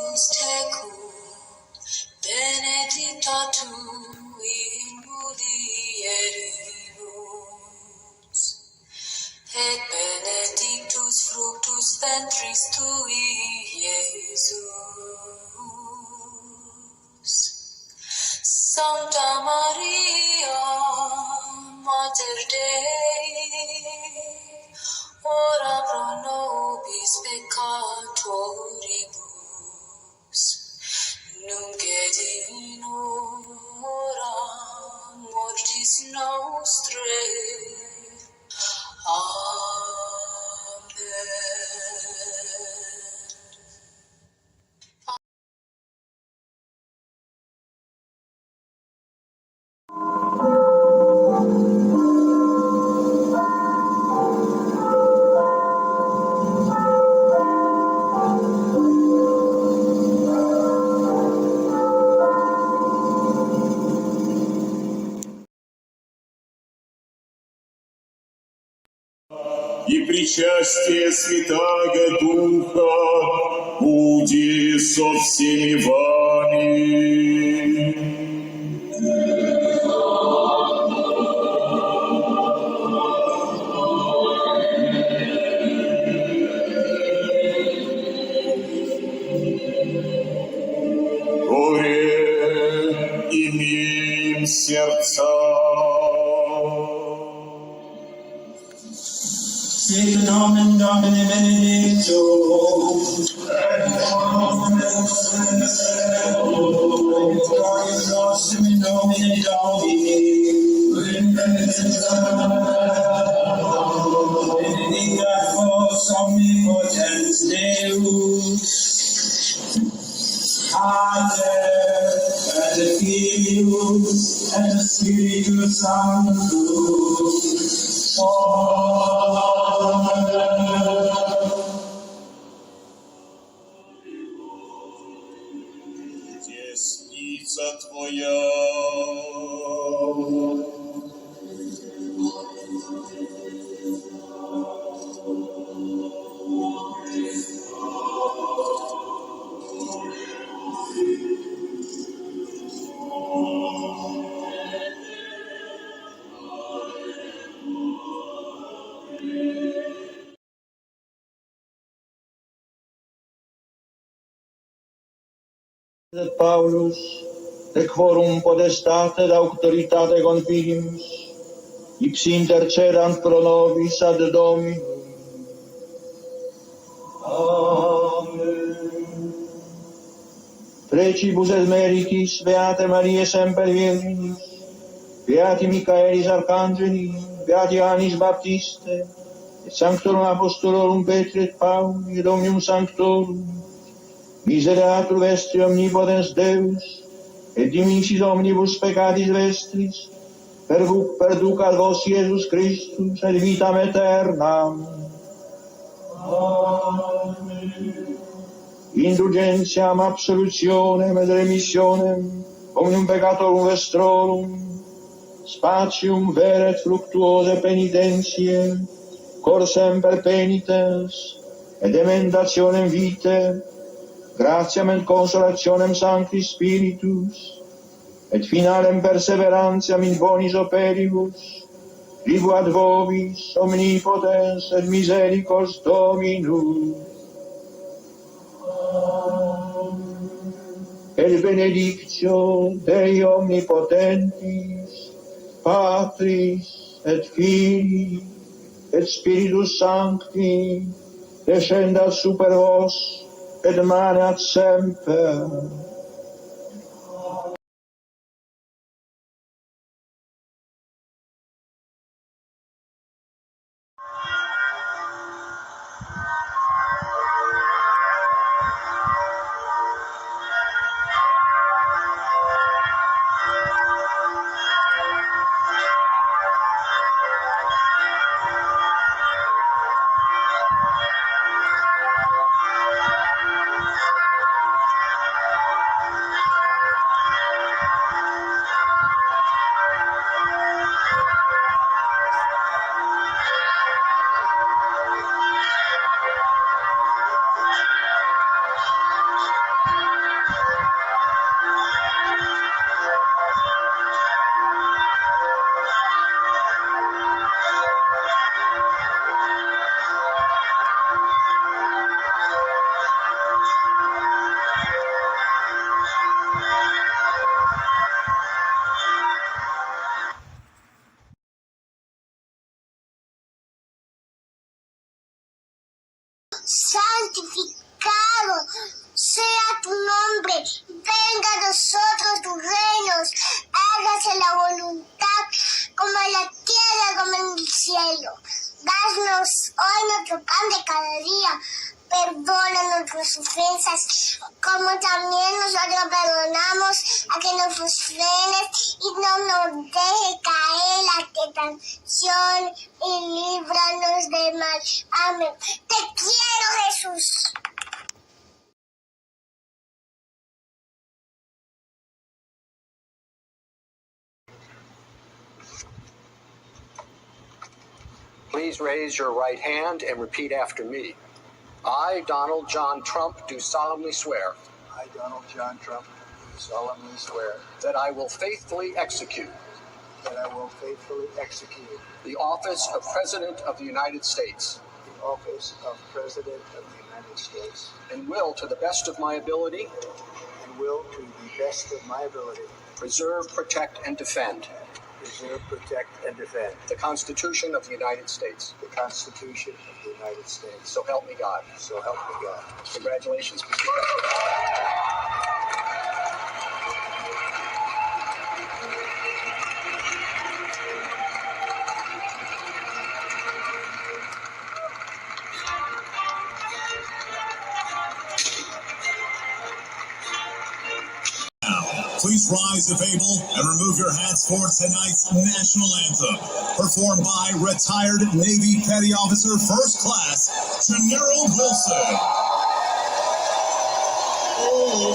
Deus tecum, benedicta tu in mulieribus, et benedictus fructus ventris tui, Iesus. Sancta Maria, Mater Dei, ora pro nobis peccatoribus, nunc et in hora mortis nostrae. Amen. И причастие Святаго Духа буди со всеми вами. Горе имеем сердца. Sit nomen Domini benedictum, et gloriam nostrum in nomine Domini, benedicat vos omnipotens Deus, Pater, et Filius, et Spiritus Sanctus. Десница Твоя. Paulus, de quorum potestate et auctoritate confinimus, ipsi intercedant pro nobis ad Dominum. Amen. Precibus et meritis Beate Mariae semper Virginis, Beati Michaelis Archangelis, Beati Annis Baptiste, et Sanctorum Apostolorum Petri et Pauli, et Omnium Sanctorum, Misereatur vestri omnipotens Deus, et dimissis omnibus peccatis vestris, perducat vos Iesus Christus, et vitam aeternam. Amen. Indulgentiam, absolutionem et remissionem, omnium peccatorum vestrorum, spatium vere et fructuose penitentiae, cor semper penitens, et emendationem vitae, gratiam et consolationem Sancti Spiritus, et finalem perseverantiam in bonis operibus, tribuat vobis omnipotens et misericors Dominus. Et benedictio Dei omnipotentis, Patris et Filii et Spiritus Sancti, descendat super vos, et maneat semper. tu nombre, venga a nosotros tu reino, hágase la voluntad como en la tierra como en el cielo. Danos hoy nuestro pan de cada día. Perdona nuestras ofensas, como también nosotros perdonamos a quienes nos ofenden, y no nos deje caer en la tentación, y líbranos del mal. Amén. Te quiero, Jesús. Please raise your right hand and repeat after me. I, Donald John Trump, do solemnly swear I, Donald John Trump, do solemnly swear that I will faithfully execute that I will faithfully execute the office of President of the United States the office of President of the United States and will, to the best of my ability, and will, to the best of my ability, preserve, protect, and defend preserve, protect, and defend the Constitution of the United States. the Constitution of the United States. So help me God. So help me God. Congratulations, Mr. President. Please rise if able and remove your hats for tonight's national anthem, performed by retired Navy Petty Officer First Class General Wilson. Oh,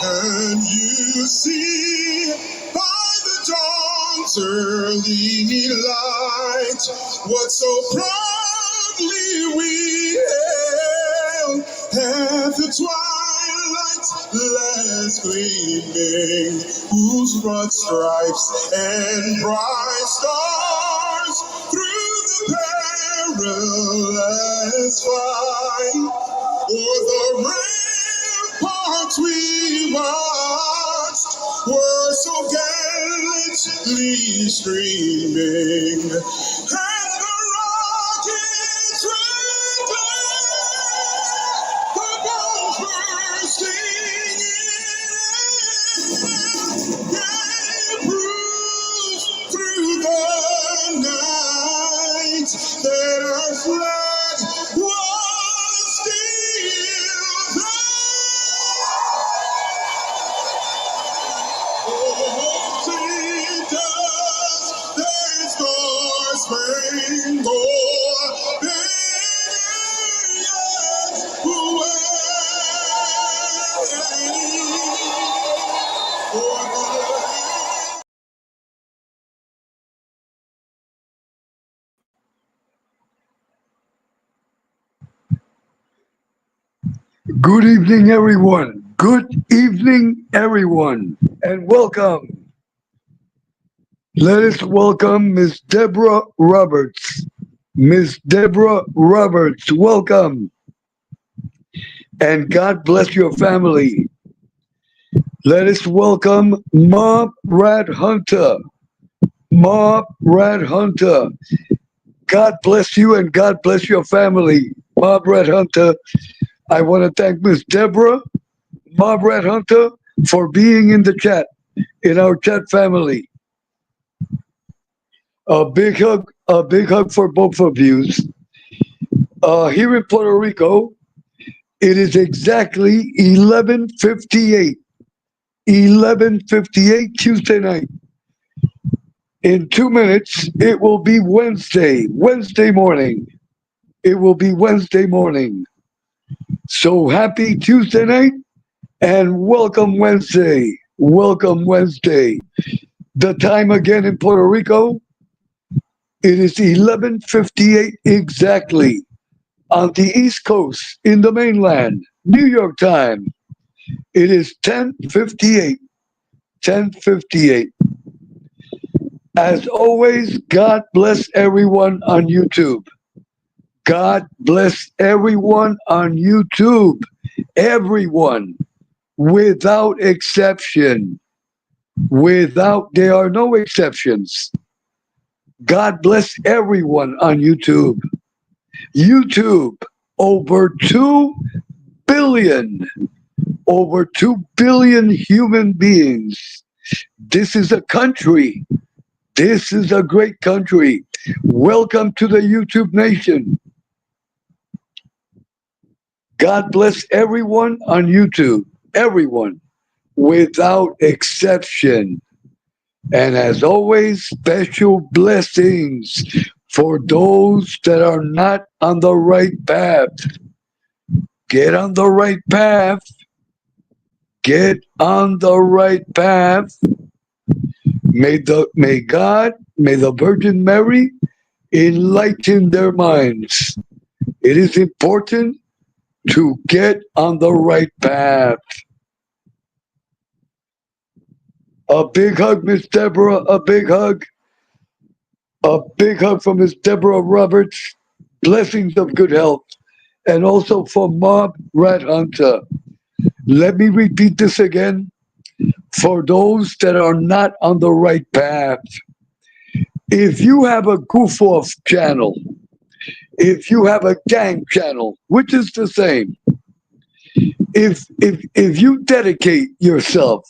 can you see by the dawn's early light what so proudly we hailed at the twilight's last gleaming, whose broad stripes and bright stars through the perilous fight o'er the ramparts we watched were so gallantly streaming, and the rockets red glare, the bombs bursting in, gave proof through the night that our flag was still there. Oh, see does their star-spangled banner wave. Good evening, everyone. Good evening, everyone, and welcome. Let us welcome Miss Deborah Roberts. Miss Deborah Roberts, welcome. And God bless your family. Let us welcome Ma Rat Hunter. Ma Rat Hunter. God bless you and God bless your family. Ma Rat Hunter. I want to thank Miss Deborah, Ma Rat Hunter, for being in the chat, in our chat family. A big hug for both of you. Here in Puerto Rico, it is exactly 11:58. 11:58 Tuesday night. In 2 minutes, it will be Wednesday morning. It will be Wednesday morning. So happy Tuesday night and welcome Wednesday. Welcome Wednesday. The time again in Puerto Rico, it is 11:58 exactly. On the East Coast, in the mainland, New York time, it is 10:58. 10:58. As always, God bless everyone on YouTube. God bless everyone on YouTube. Everyone, without exception. There are no exceptions. God bless everyone on YouTube. YouTube, over 2 billion over 2 billion human beings. This is a country. This is a great country. Welcome to the YouTube nation. God bless everyone on YouTube. Everyone, without exception. And as always, special blessings for those that are not on the right path. Get on the right path. Get on the right path. May God, may the Virgin Mary enlighten their minds. It is important to get on the right path. A big hug, Miss Deborah. A big hug. A big hug from Miss Deborah Roberts. Blessings of good health. And also for Mob Rat Hunter. Let me repeat this again. For those that are not on the right path, if you have a goof-off channel, if you have a gang channel, which is the same, if you dedicate yourself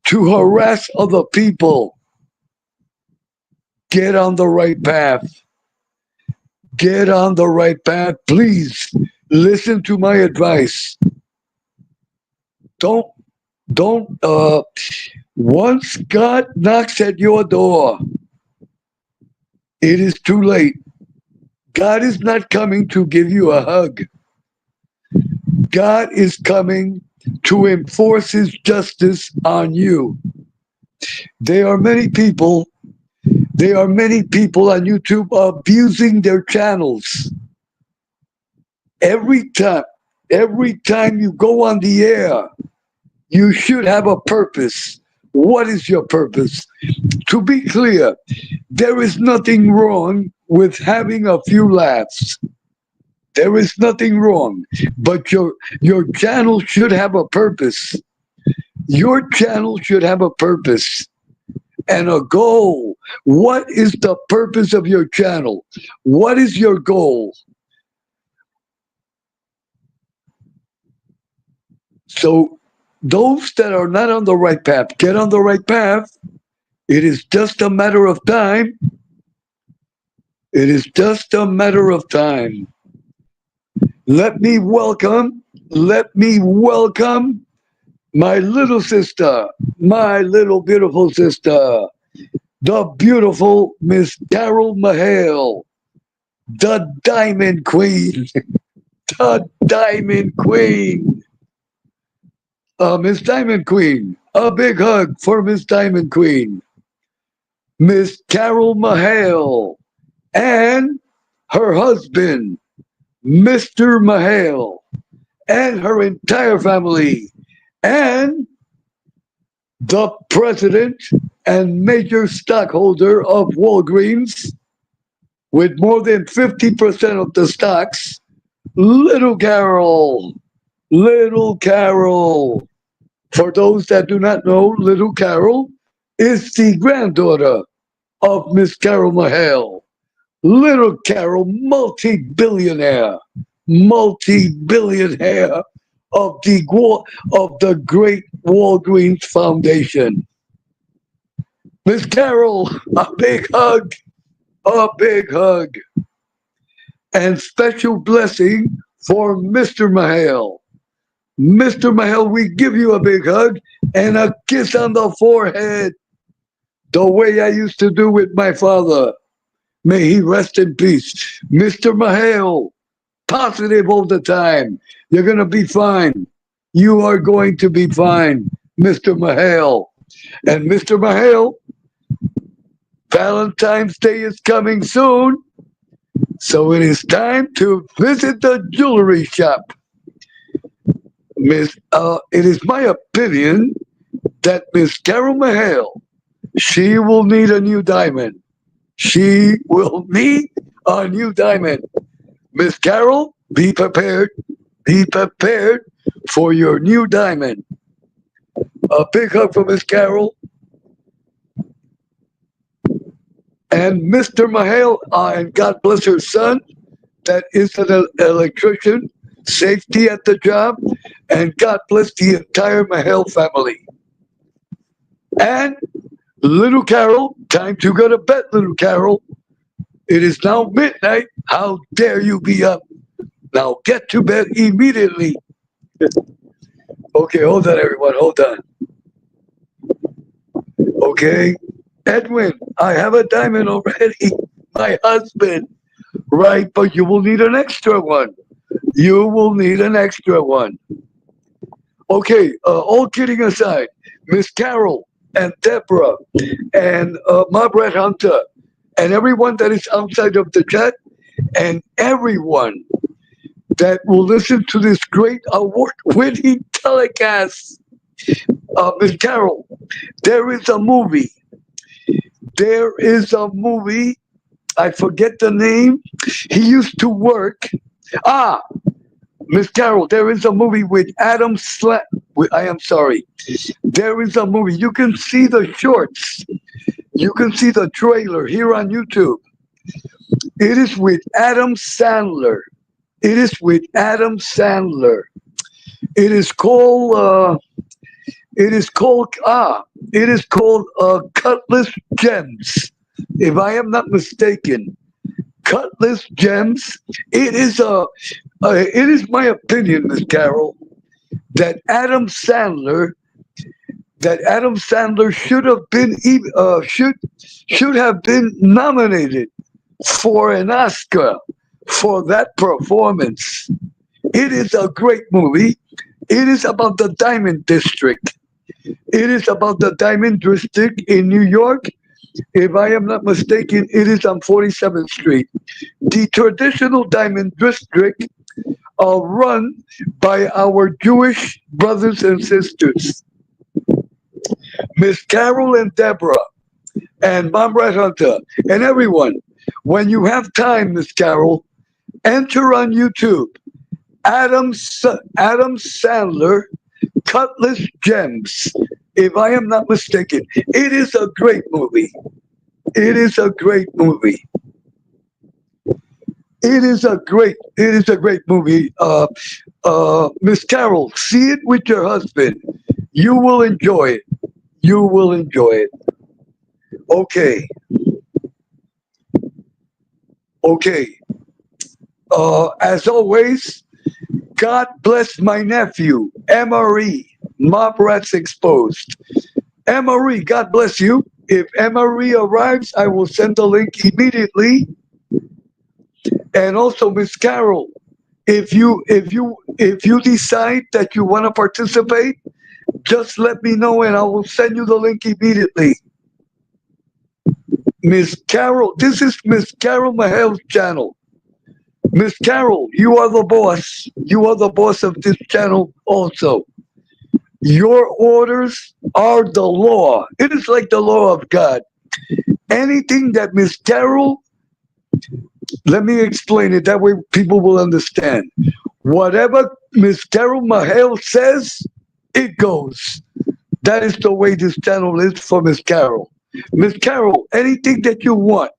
to harass other people, get on the right path. Get on the right path. Please listen to my advice. Don't once God knocks at your door, it is too late. God is not coming to give you a hug. God is coming to enforce his justice on you. There are many people on YouTube abusing their channels. Every time you go on the air, you should have a purpose. What is your purpose? To be clear, there is nothing wrong with having a few laughs. There is nothing wrong, but your channel should have a purpose. Your channel should have a purpose and a goal. What is the purpose of your channel? What is your goal? So those that are not on the right path, get on the right path. It is just a matter of time. It is just a matter of time. Let me welcome my little sister, my little beautiful sister, the beautiful Miss Carol Mahale, the Diamond Queen, the Diamond Queen. Miss Diamond Queen, a big hug for Miss Diamond Queen, Miss Carol Mahale, and her husband, Mr. Mahale, and her entire family, and the president and major stockholder of Walgreens, with more than 50% of the stocks, Little Carol. Little Carol. For those that do not know, Little Carol is the granddaughter of Miss Carol Mahale. Little Carol, multi-billionaire of the great Walgreens Foundation. Miss Carol, a big hug, and special blessing for Mr. Mahale. Mr. Mahale, we give you a big hug and a kiss on the forehead, the way I used to do with my father. May he rest in peace. Mr. Mahale, positive all the time. You're going to be fine. You are going to be fine, Mr. Mahale. And Mr. Mahale, Valentine's Day is coming soon, so it is time to visit the jewelry shop. It is my opinion that Miss Carol Mahale, she will need a new diamond. She will need a new diamond. Miss Carol, be prepared. Be prepared for your new diamond. A big hug for Miss Carol. And Mr. Mahale, and God bless her son, that is an electrician, safety at the job. and God bless the entire Mahel family. And little Carol, time to go to bed, little Carol. It is now midnight. How dare you be up? Now get to bed immediately. Okay, hold on, everyone. Hold on. Okay. Edwin, I have a diamond already. My husband. Right, but you will need an extra one. You will need an extra one. Okay, all kidding aside, Miss Carol and Deborah and Margaret Hunter and everyone that is outside of the chat and everyone that will listen to this great award-winning telecast. Miss Carol, there is a movie. There is a movie. I forget the name. He used to work. Miss Carol, there is a movie with Adam I am sorry. There is a movie. You can see the shorts. You can see the trailer here on YouTube. It is with Adam Sandler. It is with Adam Sandler. It is called Cutlass Gems. If I am not mistaken, Cutlass Gems. It is my opinion, Miss Carol, that Adam Sandler should have been nominated for an Oscar for that performance. It is a great movie. It is about the Diamond District. It is about the Diamond District in New York. If I am not mistaken, it is on 47th Street. The traditional Diamond District are run by our Jewish brothers and sisters. Miss Carol and Deborah and Margaret Hunter and everyone, when you have time, Miss Carol, enter on YouTube Adam Sandler Cutlass Gems. If I am not mistaken, it is a great movie. It is a great movie. It is a great movie. Miss Carol, see it with your husband. You will enjoy it. You will enjoy it. Okay. Okay. As always, God bless my nephew, Emery, Mob Rats Exposed. Emery, God bless you. If Emery arrives, I will send the link immediately. And also, Miss Carol, if you decide that you want to participate, just let me know and I will send you the link immediately. Miss Carol, this is Miss Carol Mahel's channel. Miss Carol, you are the boss. You are the boss of this channel also. Your orders are the law. It is like the law of God. Anything that Miss Carol, let me explain it, that way people will understand. Whatever Miss Carol Mahel says, it goes. That is the way this channel is for Miss Carol. Miss Carol, anything that you want,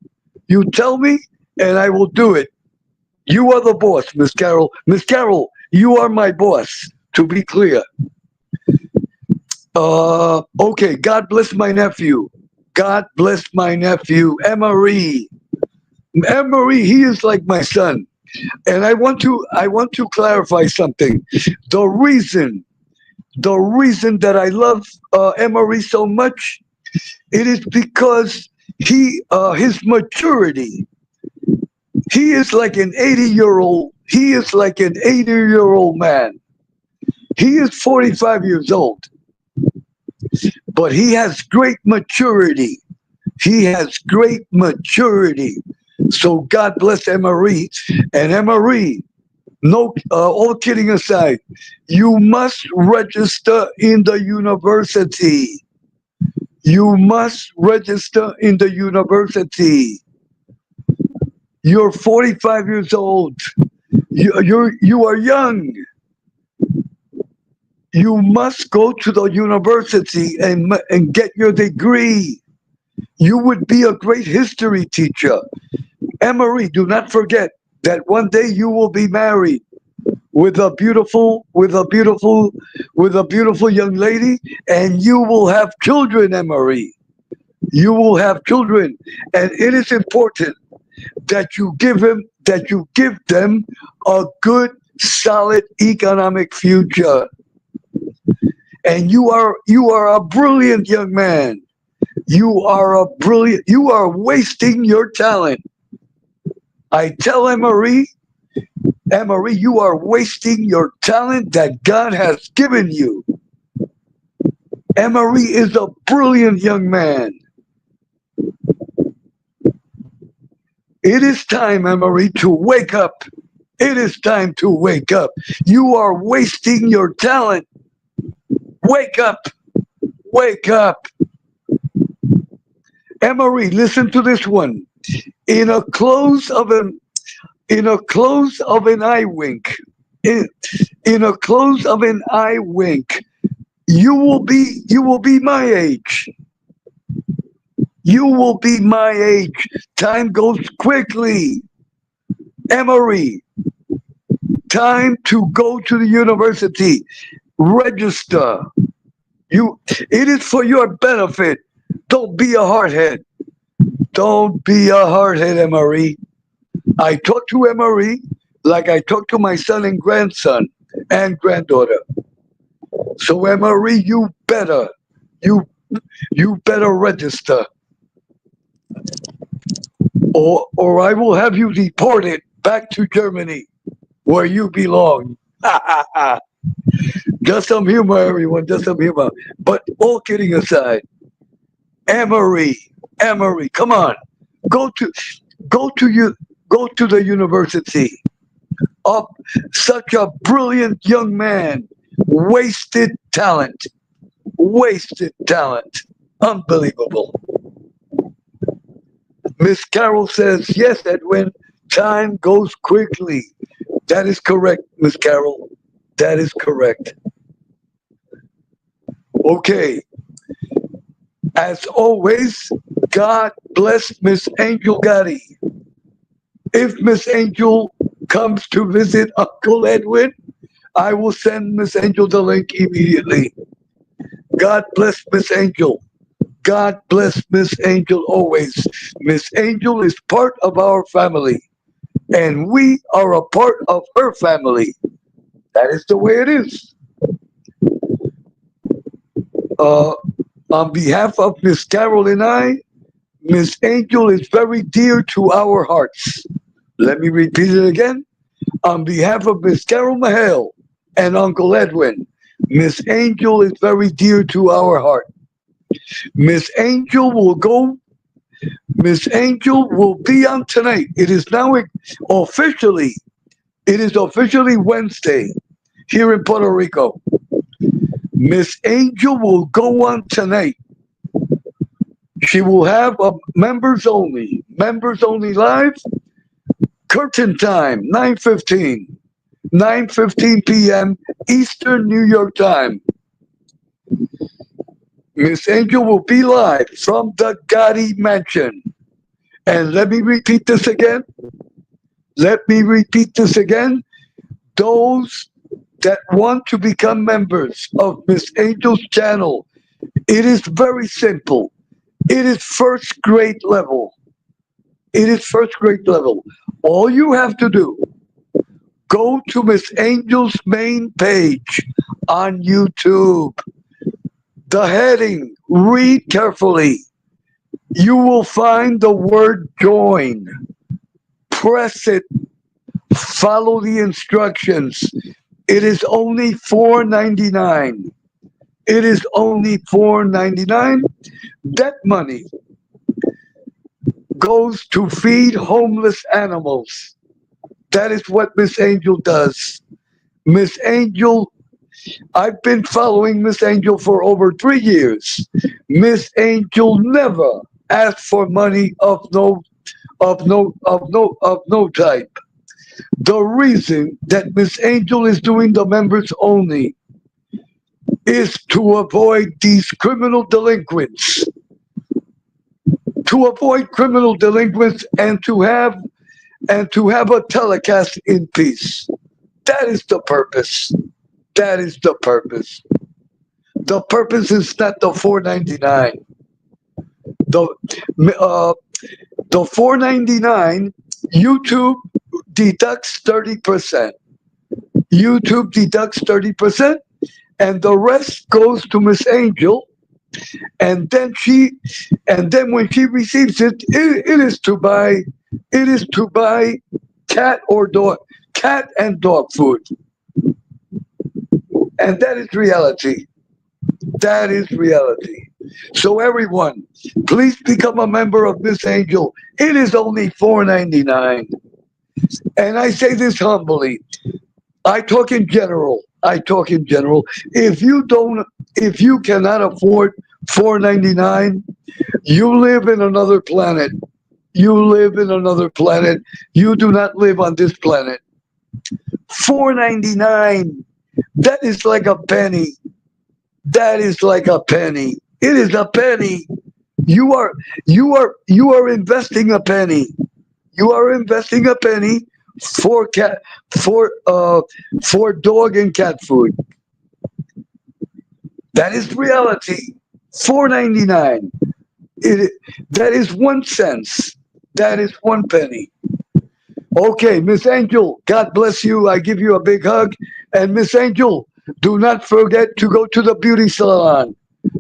you tell me and I will do it. You are the boss, Miss Carol. Miss Carol, you are my boss, to be clear. Okay, God bless my nephew. God bless my nephew, Emery. Emery, he is like my son. And I want to clarify something. The reason that I love Emery so much, it is because his maturity. He is like an 80-year-old. He is like an 80-year-old man. He is 45 years old, but he has great maturity. He has great maturity. So God bless Emery. And Emery, no, all kidding aside, you must register in the university. You must register in the university. You're 45 years old. You are young. You must go to the university and get your degree. You would be a great history teacher. Emery, do not forget that one day you will be married. with a beautiful young lady, and you will have children, Emery. You will have children, and it is important that you give them a good, solid economic future. And you are a brilliant young man. You are wasting your talent. I tell Emery, you are wasting your talent that God has given you. Emery is a brilliant young man. It is time, Emery, to wake up. It is time to wake up. You are wasting your talent. Wake up. Wake up. Emery, listen to this one. In a close of an eye wink, in a close of an eye wink, you will be my age. You will be my age. Time goes quickly. Emery, time to go to the university. Register. It is for your benefit. Don't be a hardhead. Don't be a hardhead, Emery. I talk to Emery like I talk to my son and grandson and granddaughter. So Emery, you better register, or I will have you deported back to Germany, where you belong. Just some humor, everyone. Just some humor. But all kidding aside, Emery, come on, go to the university. Such a brilliant young man. Wasted talent. Unbelievable. Miss Carol says, yes, Edwin, time goes quickly. That is correct, Miss Carol. That is correct. Okay. As always, God bless Miss Angel Gotti. If Miss Angel comes to visit Uncle Edwin, I will send Miss Angel the link immediately. God bless Miss Angel. God bless Miss Angel always. Miss Angel is part of our family, and we are a part of her family. That is the way it is. On behalf of Miss Carol and I, Miss Angel is very dear to our hearts. Let me repeat it again. On behalf of Miss Carol Mahale and Uncle Edwin, Miss Angel is very dear to our heart. Miss Angel will be on tonight. It is officially Wednesday here in Puerto Rico. Miss Angel will go on tonight. She will have a members only live, curtain time, 9:15 p.m. Eastern New York time. Miss Angel will be live from the Gotti Mansion. And let me repeat this again. Those that want to become members of Miss Angel's channel, it is very simple. It is first grade level. All you have to do, go to Miss Angel's main page on YouTube. The heading, read carefully. You will find the word join. Press it. Follow the instructions. It is only $4.99. That money goes to feed homeless animals. That is what Miss Angel does. Miss Angel, I've been following Miss Angel for over 3 years. Miss Angel never asked for money of no type. The reason that Miss Angel is doing the members only is to avoid these criminal delinquents. And to have a telecast in peace. That is the purpose. That is the purpose. The purpose is not the 499. The 499, YouTube deducts 30%. YouTube deducts 30%, and the rest goes to Miss Angel. And then when she receives it, it is to buy cat and dog food. And that is reality. That is reality. So everyone, please become a member of Miss Angel. It is only $4.99. And I say this humbly. I talk in general. If you cannot afford $4.99, you live in another planet. You do not live on this planet. $4.99. That is like a penny. It is a penny. You are investing a penny. For dog and cat food. That is reality. $4.99. That is 1 cent. That is 1 penny. Okay, Miss Angel, God bless you. I give you a big hug. And Miss Angel, do not forget to go to the beauty salon.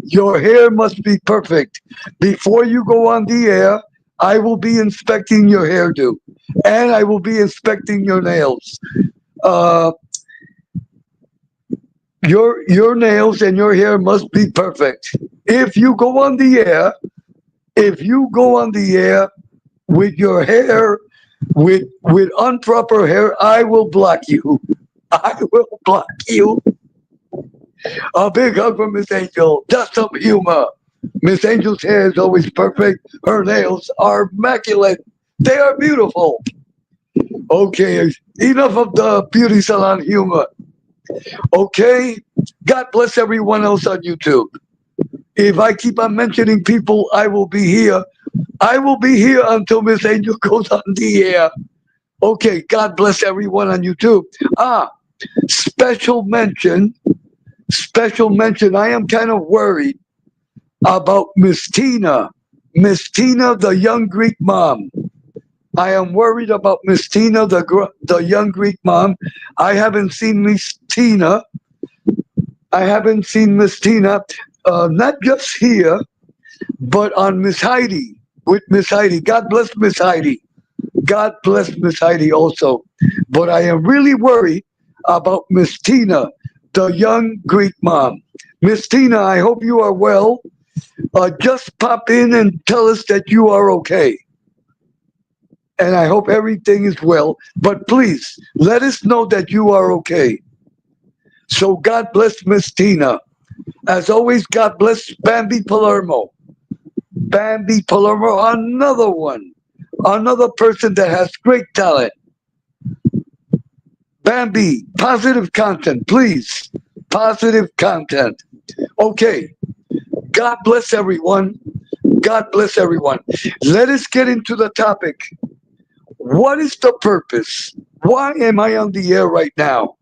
Your hair must be perfect. Before you go on the air, I will be inspecting your hairdo. And I will be inspecting your nails. Your nails and your hair must be perfect. If you go on the air with your hair with improper hair, I will block you. A big hug from Miss Angel. Just some humor. Miss Angel's hair is always perfect. Her nails are immaculate. They are beautiful. Okay, enough of the beauty salon humor. Okay, God bless everyone else on YouTube. If I keep on mentioning people, I will be here. Until Miss Angel goes on the air. Okay, God bless everyone on YouTube. Special mention. I am kind of worried about Miss Tina, the young Greek mom. I am worried about Miss Tina, the young Greek mom. I haven't seen Miss Tina. Not just here, but on Miss Heidi, with Miss Heidi. God bless Miss Heidi. Also. But I am really worried about Miss Tina, the young Greek mom. Miss Tina, I hope you are well. Just pop in and tell us that you are okay. And I hope everything is well. But please, let us know that you are okay. So God bless Miss Tina. As always, God bless Bambi Palermo. Another one. Another person that has great talent. Bambi, positive content, please. Positive content. Okay. God bless everyone. Let us get into the topic. What is the purpose? Why am I on the air right now?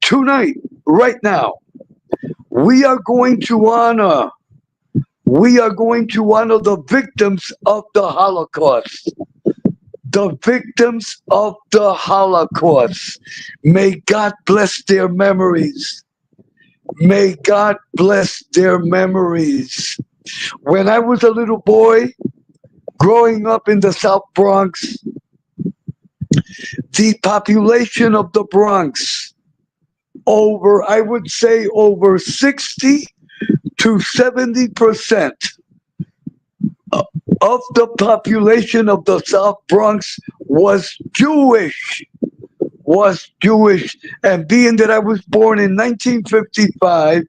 Tonight, right now, we are going to honor the victims of the Holocaust. May God bless their memories. When I was a little boy, growing up in the South Bronx, the population of the Bronx, I would say over 60 to 70% of the population of the South Bronx was Jewish. And being that I was born in 1955,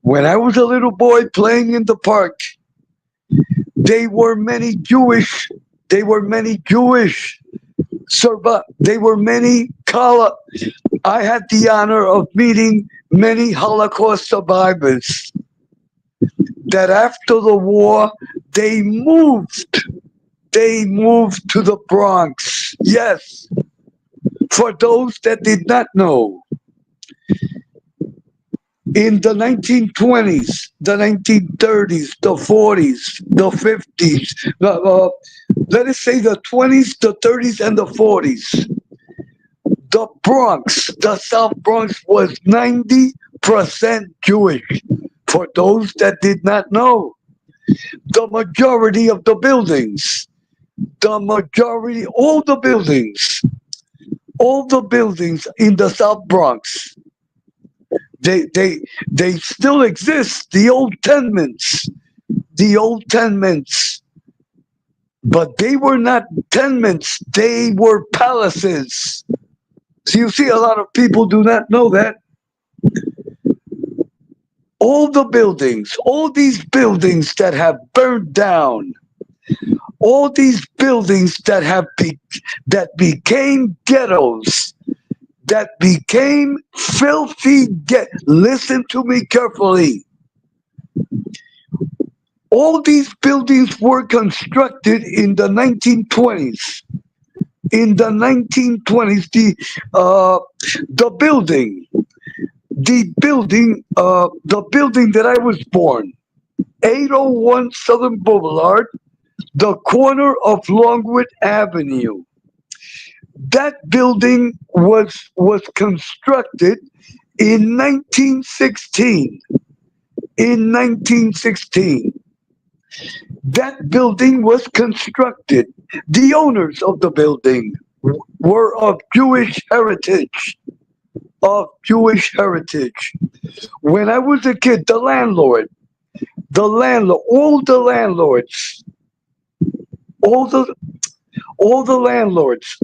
when I was a little boy playing in the park, there were many Jewish. I had the honor of meeting many Holocaust survivors that after the war, they moved to the Bronx. Yes. For those that did not know, in the 1920s, the 1930s, the 40s, the 50s, let us say the 20s, the 30s, and the 40s, the Bronx, the South Bronx was 90% Jewish. For those that did not know, the majority of the buildings, all the buildings in the South Bronx, they still exist. The old tenements, but they were not tenements. They were palaces. So you see, a lot of people do not know that. All these buildings that have burned down, all these buildings that became ghettos, that became filthy listen to me carefully. All these buildings were constructed in the 1920s. In the 1920s, the building that I was born, 801 Southern Boulevard, the corner of Longwood Avenue. That building was constructed in 1916. In 1916, that building was constructed. The owners of the building were of Jewish heritage. When I was a kid, all the landlords,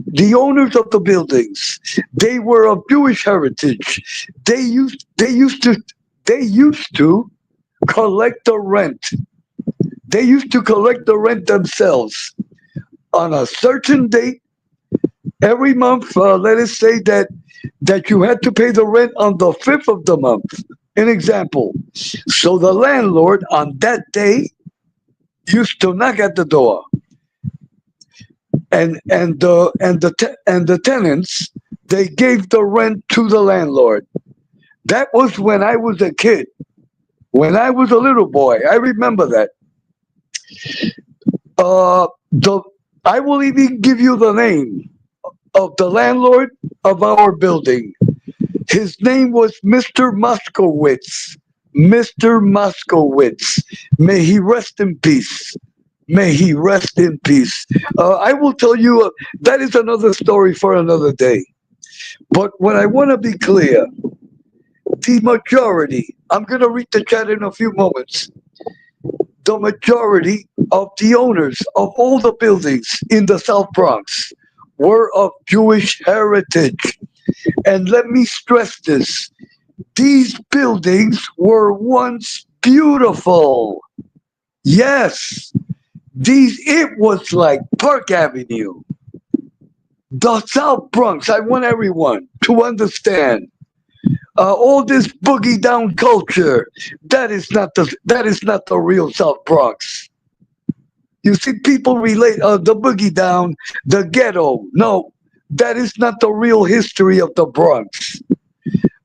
the owners of the buildings, they were of Jewish heritage. They used to collect the rent. They used to collect the rent themselves on a certain date every month. Let us say that you had to pay the rent on the 5th of the month. An example. So the landlord on that day used to knock at the door, and the tenants, they gave the rent to the landlord. That was when I was a kid. When I was a little boy, I remember that. I will even give you the name of the landlord of our building. His name was Mr. Moskowitz. Mr. Moskowitz. May he rest in peace. May he rest in peace. I will tell you, that is another story for another day. But what I want to be clear, the majority, I'm going to read the chat in a few moments. The majority of the owners of all the buildings in the South Bronx were of Jewish heritage. And let me stress this. These buildings were once beautiful. Yes, it was like Park Avenue. The South Bronx, I want everyone to understand. All this boogie down culture, that is not the real South Bronx. You see, people relate the boogie down, the ghetto. No, that is not the real history of the Bronx.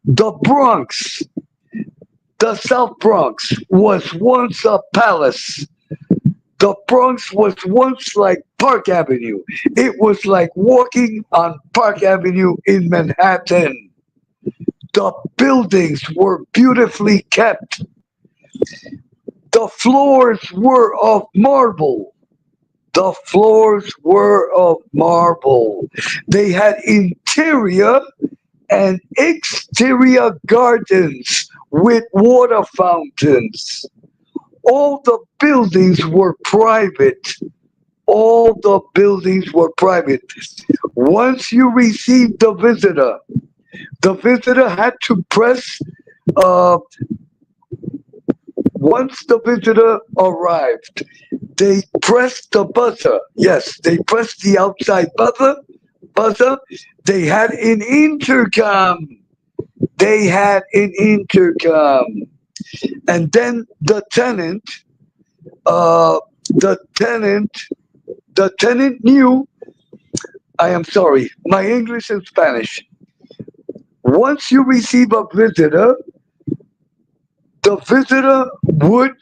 The Bronx, the South Bronx, was once a palace. The Bronx was once like Park Avenue. It was like walking on Park Avenue in Manhattan. The buildings were beautifully kept. The floors were of marble. The floors were of marble. They had interior and exterior gardens with water fountains. All the buildings were private. All the buildings were private. Once you received the visitor had to press, once the visitor arrived, they pressed the buzzer. Yes, they pressed the outside buzzer. They had an intercom. And then the tenant knew I am sorry, my English and Spanish. Once you receive a visitor, the visitor would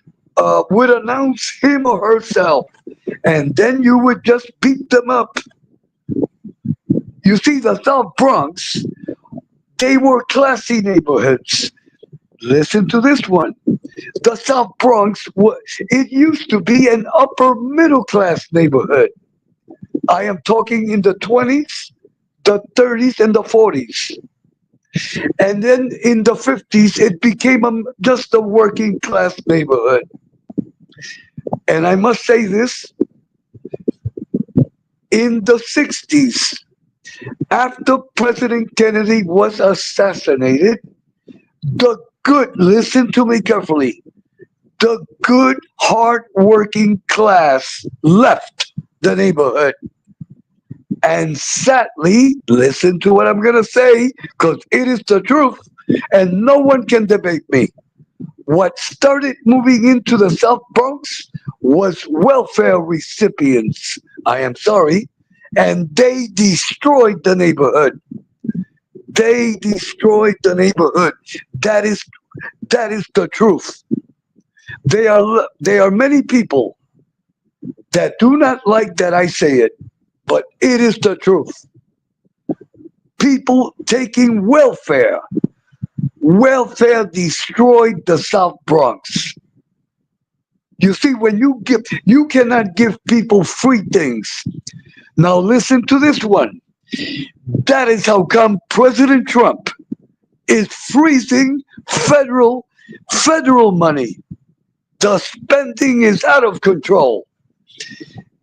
announce him or herself, and then you would just beat them up. You see, the South Bronx, they were classy neighborhoods. Listen to this one. The South Bronx, it used to be an upper middle class neighborhood. I am talking in the 20s, the 30s, and the 40s. And then in the 50s, it became just a working class neighborhood. And I must say this, in the 60s, after President Kennedy was assassinated, listen to me carefully, the good, hard-working class left the neighborhood. And sadly, listen to what I'm going to say, because it is the truth, and no one can debate me. What started moving into the South Bronx was welfare recipients. I am sorry. And they destroyed the neighborhood. They destroyed the neighborhood. That is the truth. There are many people that do not like that I say it, but it is the truth. People taking welfare. Welfare destroyed the South Bronx. You see, when you cannot give people free things. Now listen to this one. That is how come President Trump is freezing federal money. The spending is out of control.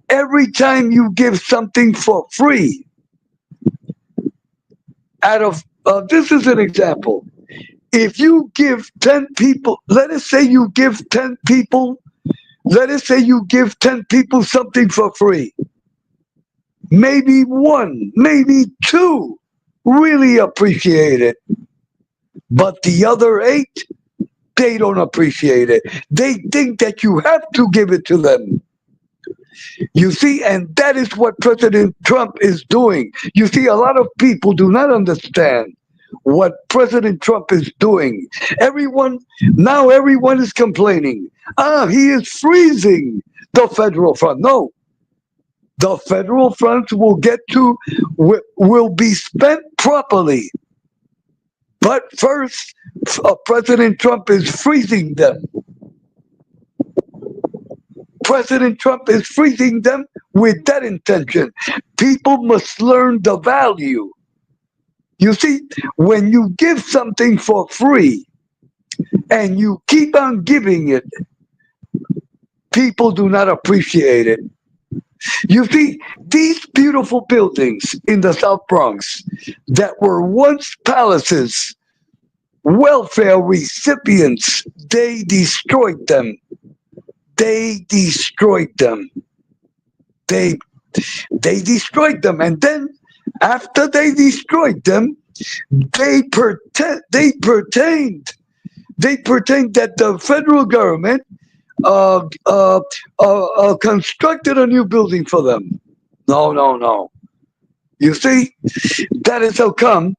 Every time you give something for free, this is an example. If you give 10 people, let us say you give 10 people something for free. Maybe one, maybe two really appreciate it. But the other 8, they don't appreciate it. They think that you have to give it to them. You see, and that is what President Trump is doing. You see, a lot of people do not understand what President Trump is doing. Everyone is complaining. He is freezing the federal fund. No. The federal funds will be spent properly. But first, President Trump is freezing them. President Trump is freezing them with that intention. People must learn the value. You see, when you give something for free and you keep on giving it, people do not appreciate it. You see, these beautiful buildings in the South Bronx that were once palaces, welfare recipients, they destroyed them. They destroyed them. They destroyed them. And then after they destroyed them, they pretend that the federal government constructed a new building for them. No. You see, that is how come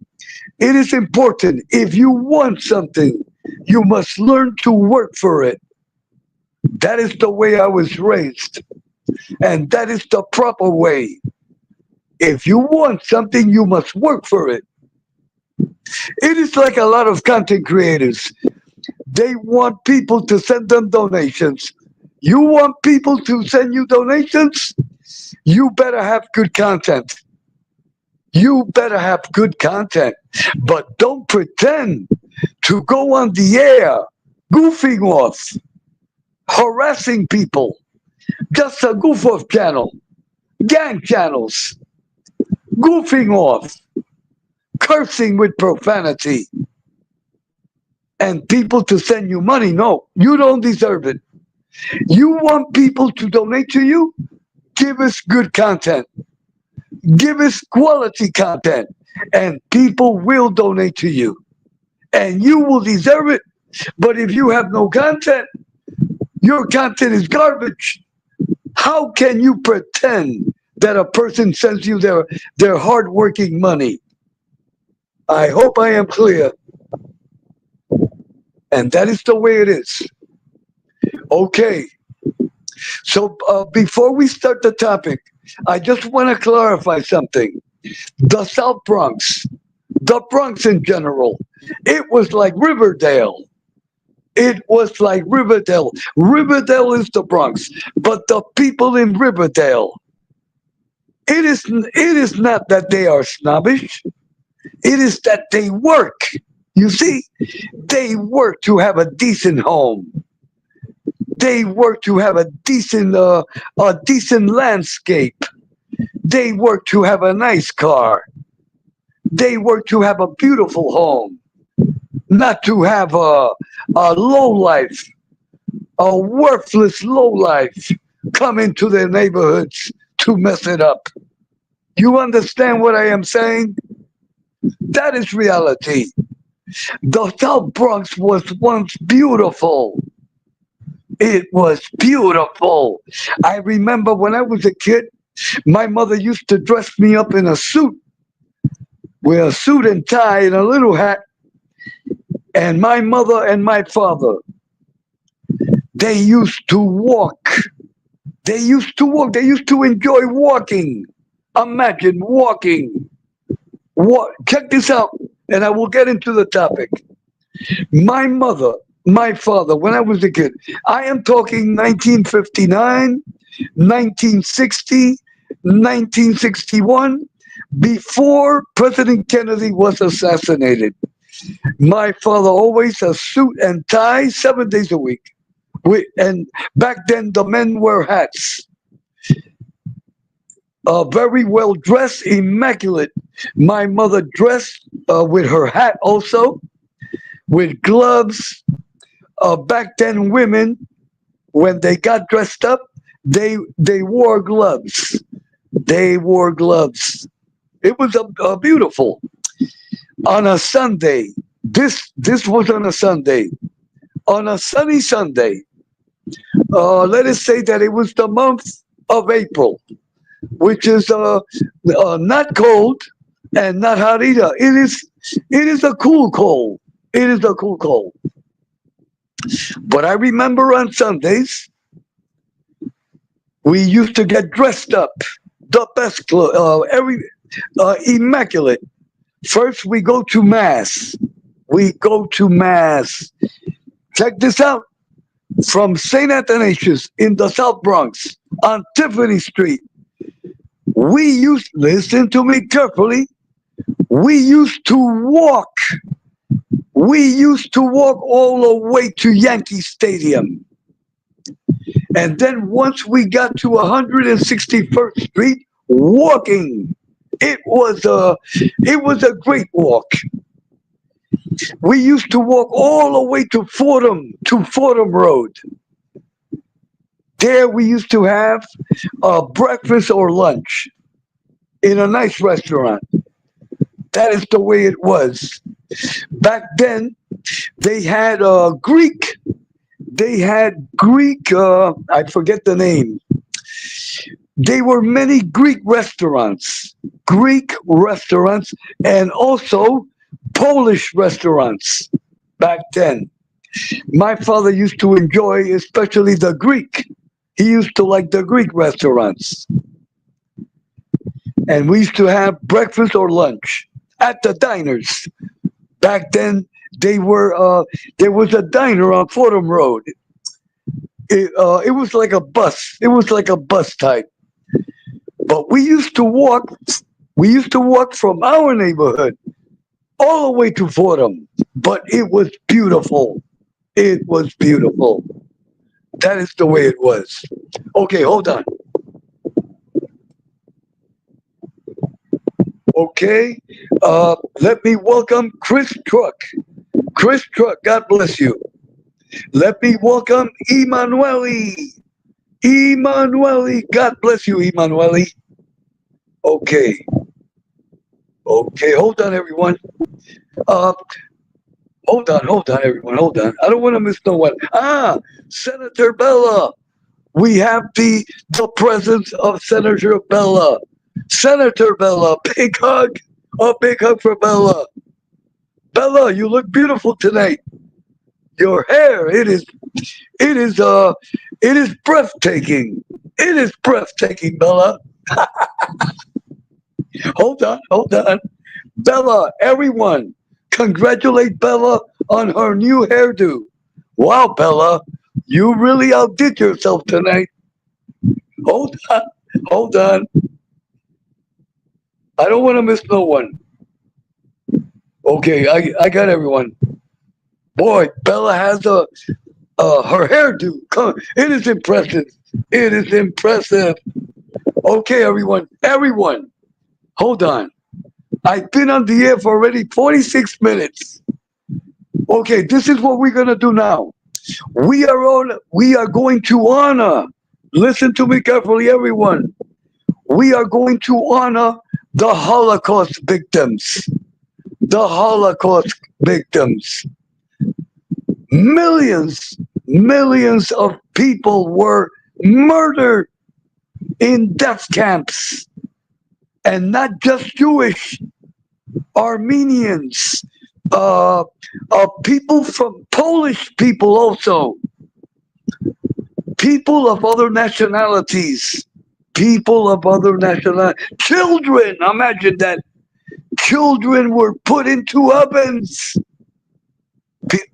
it is important. If you want something, you must learn to work for it. That is the way I was raised. And that is the proper way. If you want something, you must work for it. It is like a lot of content creators. They want people to send them donations. You want people to send you donations? You better have good content. You better have good content. But don't pretend to go on the air goofing off, harassing people. Just a goof off channel. Gang channels. Goofing off. Cursing with profanity. And people to send you money. No, you don't deserve it. You want people to donate to you? Give us good content. Give us quality content. And people will donate to you. And you will deserve it. But if you have no content, your content is garbage. How can you pretend that a person sends you their hard-working money. I hope I am clear. And that is the way it is. Okay. So before we start the topic, I just want to clarify something. The South Bronx, the Bronx in general, it was like Riverdale. It was like Riverdale. Riverdale is the Bronx, but the people in Riverdale, it is not that they are snobbish. It is that they work. You see, they work to have a decent home. They work to have a decent landscape. They work to have a nice car. They work to have a beautiful home, not to have a low life, a worthless low life come into their neighborhoods to mess it up. You understand what I am saying? That is reality. The South Bronx was once beautiful. It was beautiful. I remember when I was a kid, my mother used to dress me up in a suit, with a suit and tie and a little hat. And my mother and my father, they used to walk. They used to walk. They used to enjoy walking. Imagine walking. Check this out, and I will get into the topic. My mother, my father, when I was a kid, I am talking 1959, 1960, 1961, before President Kennedy was assassinated. My father always a suit and tie 7 days a week. And back then the men wear hats. Very well dressed, immaculate. My mother dressed with her hat also, with gloves. Back then women, when they got dressed up, they wore gloves. They wore gloves. It was a beautiful. On a Sunday, this was on a Sunday. On a sunny Sunday, let us say that it was the month of April, which is not cold and not hot either. It is a cool cold. It is a cool cold. But I remember on Sundays, we used to get dressed up, the best clothes, immaculate. First, we go to mass. We go to mass. Check this out. From St. Athanasius in the South Bronx on Tiffany Street, listen to me carefully, we used to walk. We used to walk all the way to Yankee Stadium. And then once we got to 161st Street, walking. It was a great walk. We used to walk all the way to Fordham Road. There we used to have breakfast or lunch in a nice restaurant. That is the way it was. Back then, they had Greek. They had Greek, I forget the name. There were many Greek restaurants, and also Polish restaurants back then. My father used to enjoy especially the Greek. He used to like the Greek restaurants. And we used to have breakfast or lunch at the diners. Back then, there was a diner on Fordham Road. It was like a bus. It was like a bus type. But we used to walk from our neighborhood all the way to Fordham. But it was beautiful. It was beautiful. That is the way it was. Okay, hold on. Okay, let me welcome Chris Truck. Chris Truck, God bless you. Let me welcome Emanuele. Emanuele, God bless you, Emanuele. Okay. Okay, hold on, everyone. Hold on, everyone. Hold on. I don't want to miss no one. Senator Bella. we have the presence of Senator Bella. Senator Bella, big hug. A big hug for Bella. Bella, you look beautiful tonight. Your hair, it is breathtaking. It is breathtaking, Bella. Hold on. Bella, everyone, congratulate Bella on her new hairdo. Wow, Bella, you really outdid yourself tonight. Hold on. I don't want to miss no one. Okay, I got everyone. Boy, Bella has her hairdo. It is impressive. It is impressive. Okay, everyone, hold on. I've been on the air for already 46 minutes. Okay, this is what we're gonna do now. We are going to honor. Listen to me carefully, everyone. We are going to honor the Holocaust victims. The Holocaust victims. Millions of people were murdered in death camps. And not just Jewish, Armenians, people from Polish people also, people of other nationalities, children, imagine that. Children were put into ovens.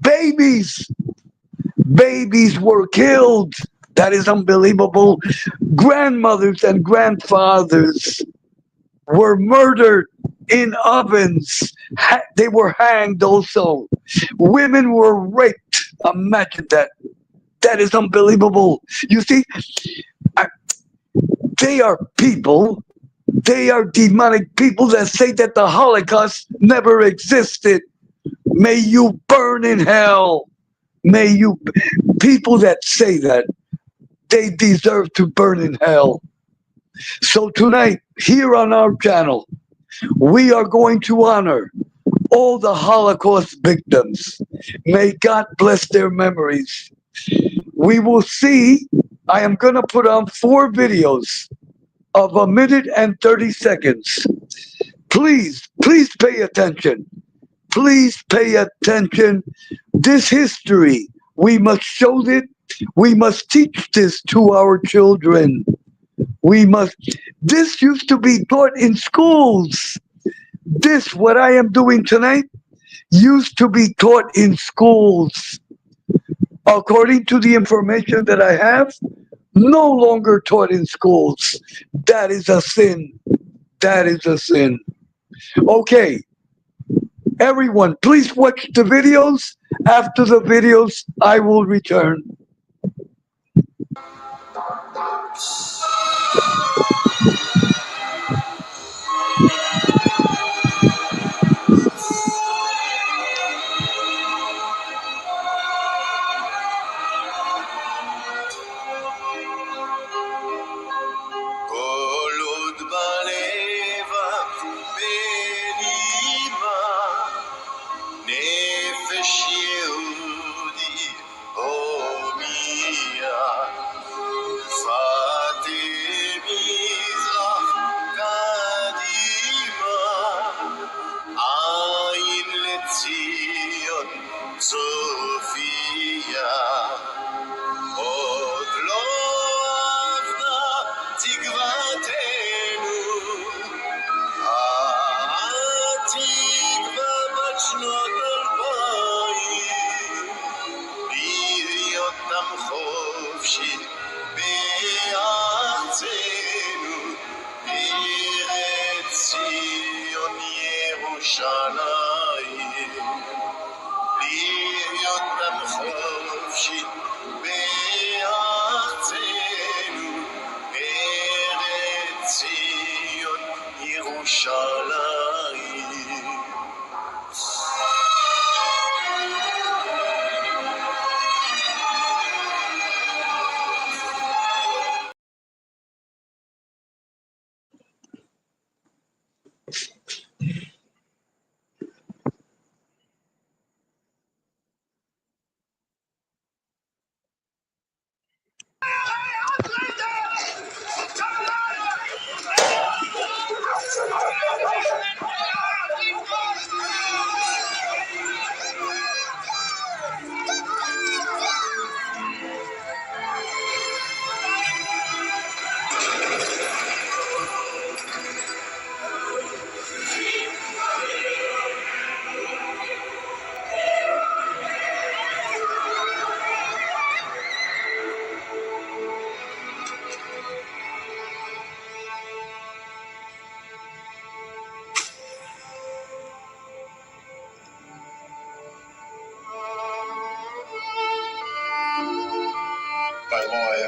Babies were killed. That is unbelievable. Grandmothers and grandfathers were murdered in ovens. They were hanged also. Women were raped. Imagine that. That is unbelievable. You see, they are people. They are demonic people that say that the Holocaust never existed. May you burn in hell. People that say that, they deserve to burn in hell. So tonight, here on our channel, we are going to honor all the Holocaust victims. May God bless their memories. We will see, I am going to put on 4 videos of 1 minute and 30 seconds. Please pay attention. Please pay attention. This history, we must show it. We must teach this to our children. This used to be taught in schools. This, what I am doing tonight, used to be taught in schools. According to the information that I have, no longer taught in schools. That is a sin. That is a sin. Okay. Everyone, please watch the videos. After the videos, I will return.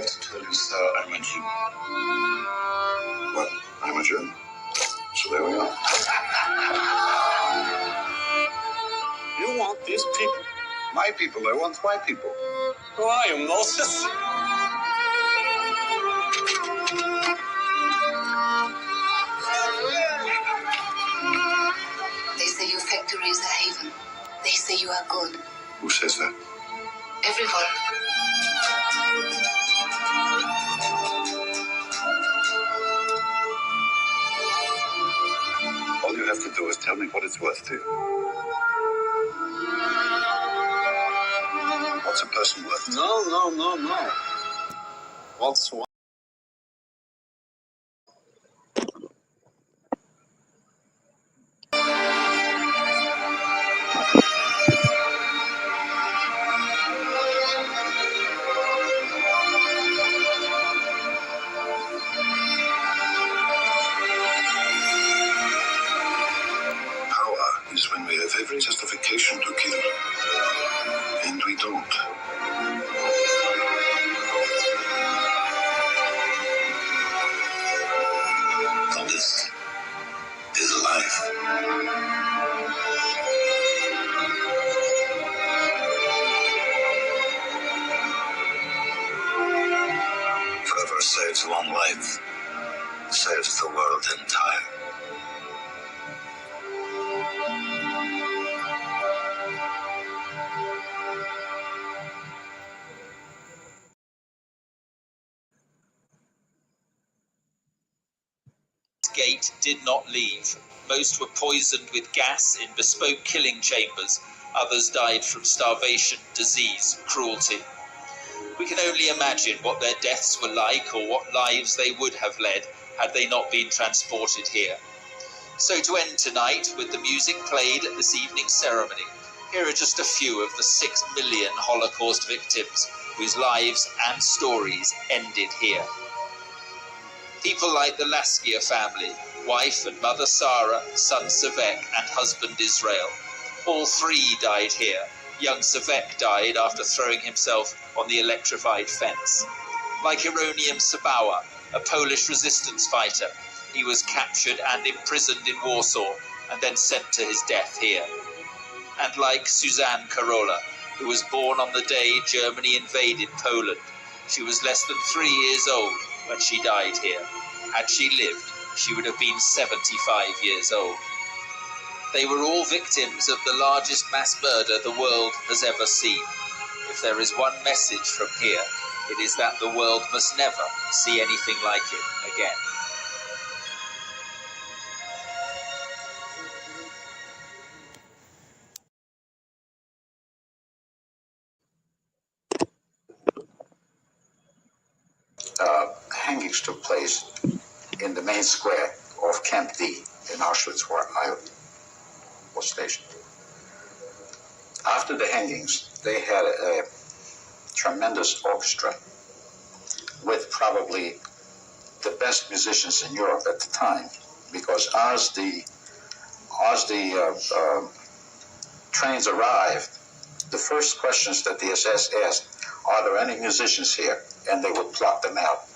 have to tell you, sir, I'm a Jew. Well, I'm a German. So there we are. You want these people? My people. I want my people. Who are you, Moses? They say your factory is a haven. They say you are good. Who says that? Everyone. All you have to do is tell me what it's worth to you. What's a person worth? No. What's one? Power is when we have every justification to kill, and we don't. Now this is life. Whoever saves one life saves the world entire. Gate did not leave. Most were poisoned with gas in bespoke killing chambers. Others died from starvation, disease, cruelty. We can only imagine what their deaths were like or what lives they would have led had they not been transported here. So to end tonight with the music played at this evening's ceremony, here are just a few of the 6 million Holocaust victims whose lives and stories ended here. People like the Laskia family, wife and mother Sarah, son Savek and husband Israel. All three died here. Young Savek died after throwing himself on the electrified fence. Like Hieronium Sabawa, a Polish resistance fighter, he was captured and imprisoned in Warsaw and then sent to his death here. And like Suzanne Karola, who was born on the day Germany invaded Poland, she was less than 3 years old when she died here. Had she lived, she would have been 75 years old. They were all victims of the largest mass murder the world has ever seen. If there is one message from here, it is that the world must never see anything like it again. Hangings took place in the main square of Camp D in Auschwitz, where I was stationed. After the hangings, they had a tremendous orchestra with probably the best musicians in Europe at the time, because as the trains arrived, the first questions that the SS asked, are there any musicians here? And they would pluck them out.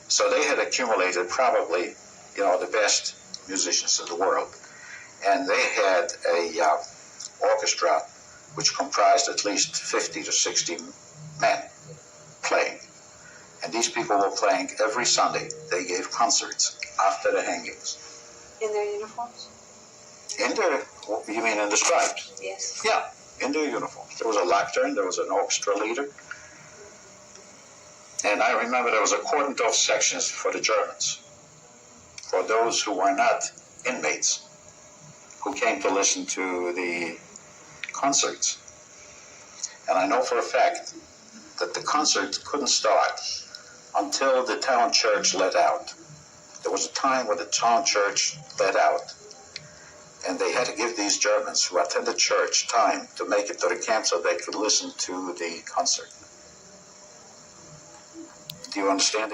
So they had accumulated probably, the best musicians in the world. And they had a orchestra which comprised at least 50 to 60 men playing. And these people were playing every Sunday. They gave concerts after the hangings. In their uniforms? You mean in the stripes? Yes. Yeah, in their uniforms. There was a lectern, there was an orchestra leader. And I remember there was a cordoned off sections for the Germans, for those who were not inmates, who came to listen to the concerts. And I know for a fact that the concert couldn't start until the town church let out. There was a time when the town church let out, and they had to give these Germans who attended church time to make it to the camp so they could listen to the concert. Do you understand?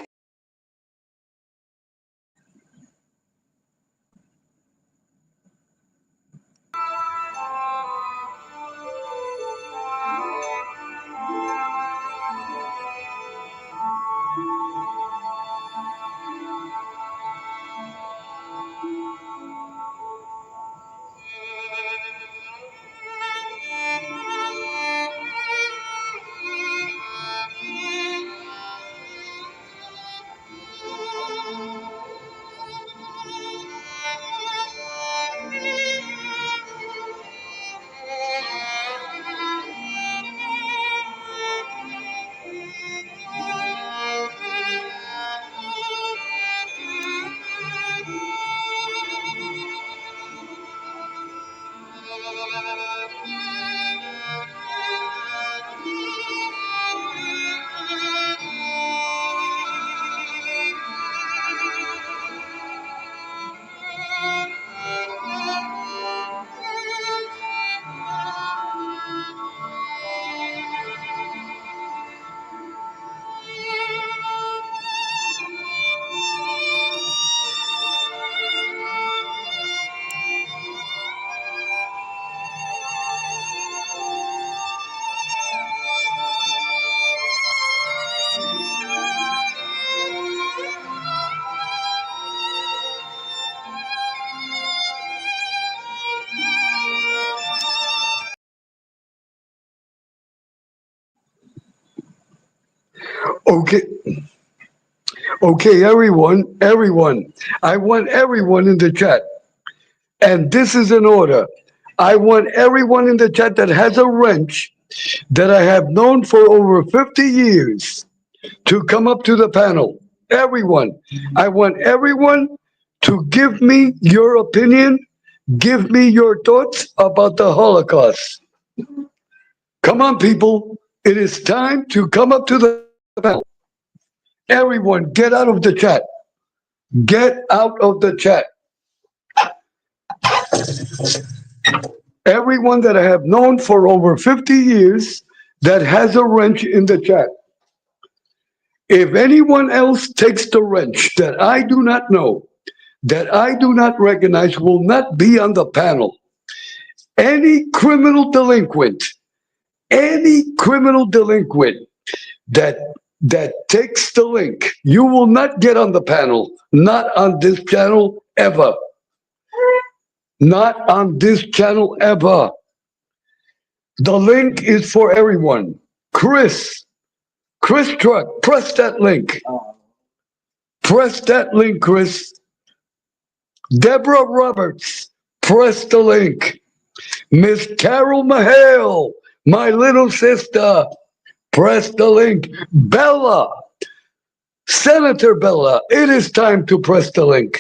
Okay, okay, everyone. I want everyone in the chat, and this is an order. I want everyone in the chat that has a wrench that I have known for over 50 years to come up to the panel. Everyone. I want everyone to give me your opinion, give me your thoughts about the Holocaust. Come on, people. It is time to come up to the panel. Everyone, get out of the chat. Get out of the chat. Everyone that I have known for over 50 years that has a wrench in the chat. If anyone else takes the wrench that I do not know, that I do not recognize, will not be on the panel. Any criminal delinquent that takes the link, you will not get on the panel. Not on this channel ever. Not on this channel ever. The link is for everyone. Chris Truck, press that link. Press that link, Chris. Deborah Roberts, press the link. Miss Carol Mahale, my little sister, press the link. Bella, Senator Bella, it is time to press the link.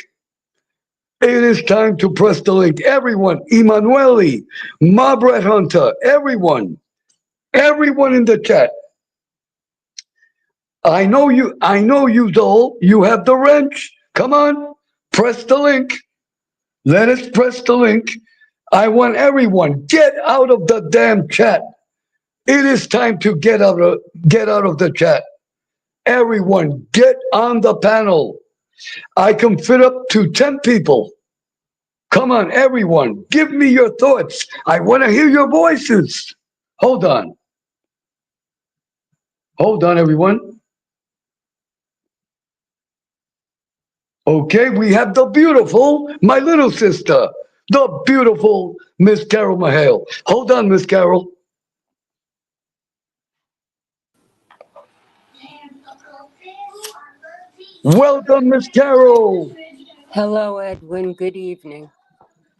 It is time to press the link. Everyone, Emanuele, Margaret Hunter, everyone in the chat. I know you, Dole, you have the wrench. Come on, press the link. Let us press the link. I want everyone, get out of the damn chat. It is time to get out of the chat. Everyone, get on the panel. I can fit up to 10 people. Come on, everyone, give me your thoughts. I want to hear your voices. Hold on. Hold on, everyone. Okay, we have the beautiful, my little sister, the beautiful Miss Carol Mahale. Hold on, Miss Carol. Welcome, Miss Carol. Hello, Edwin. Good evening.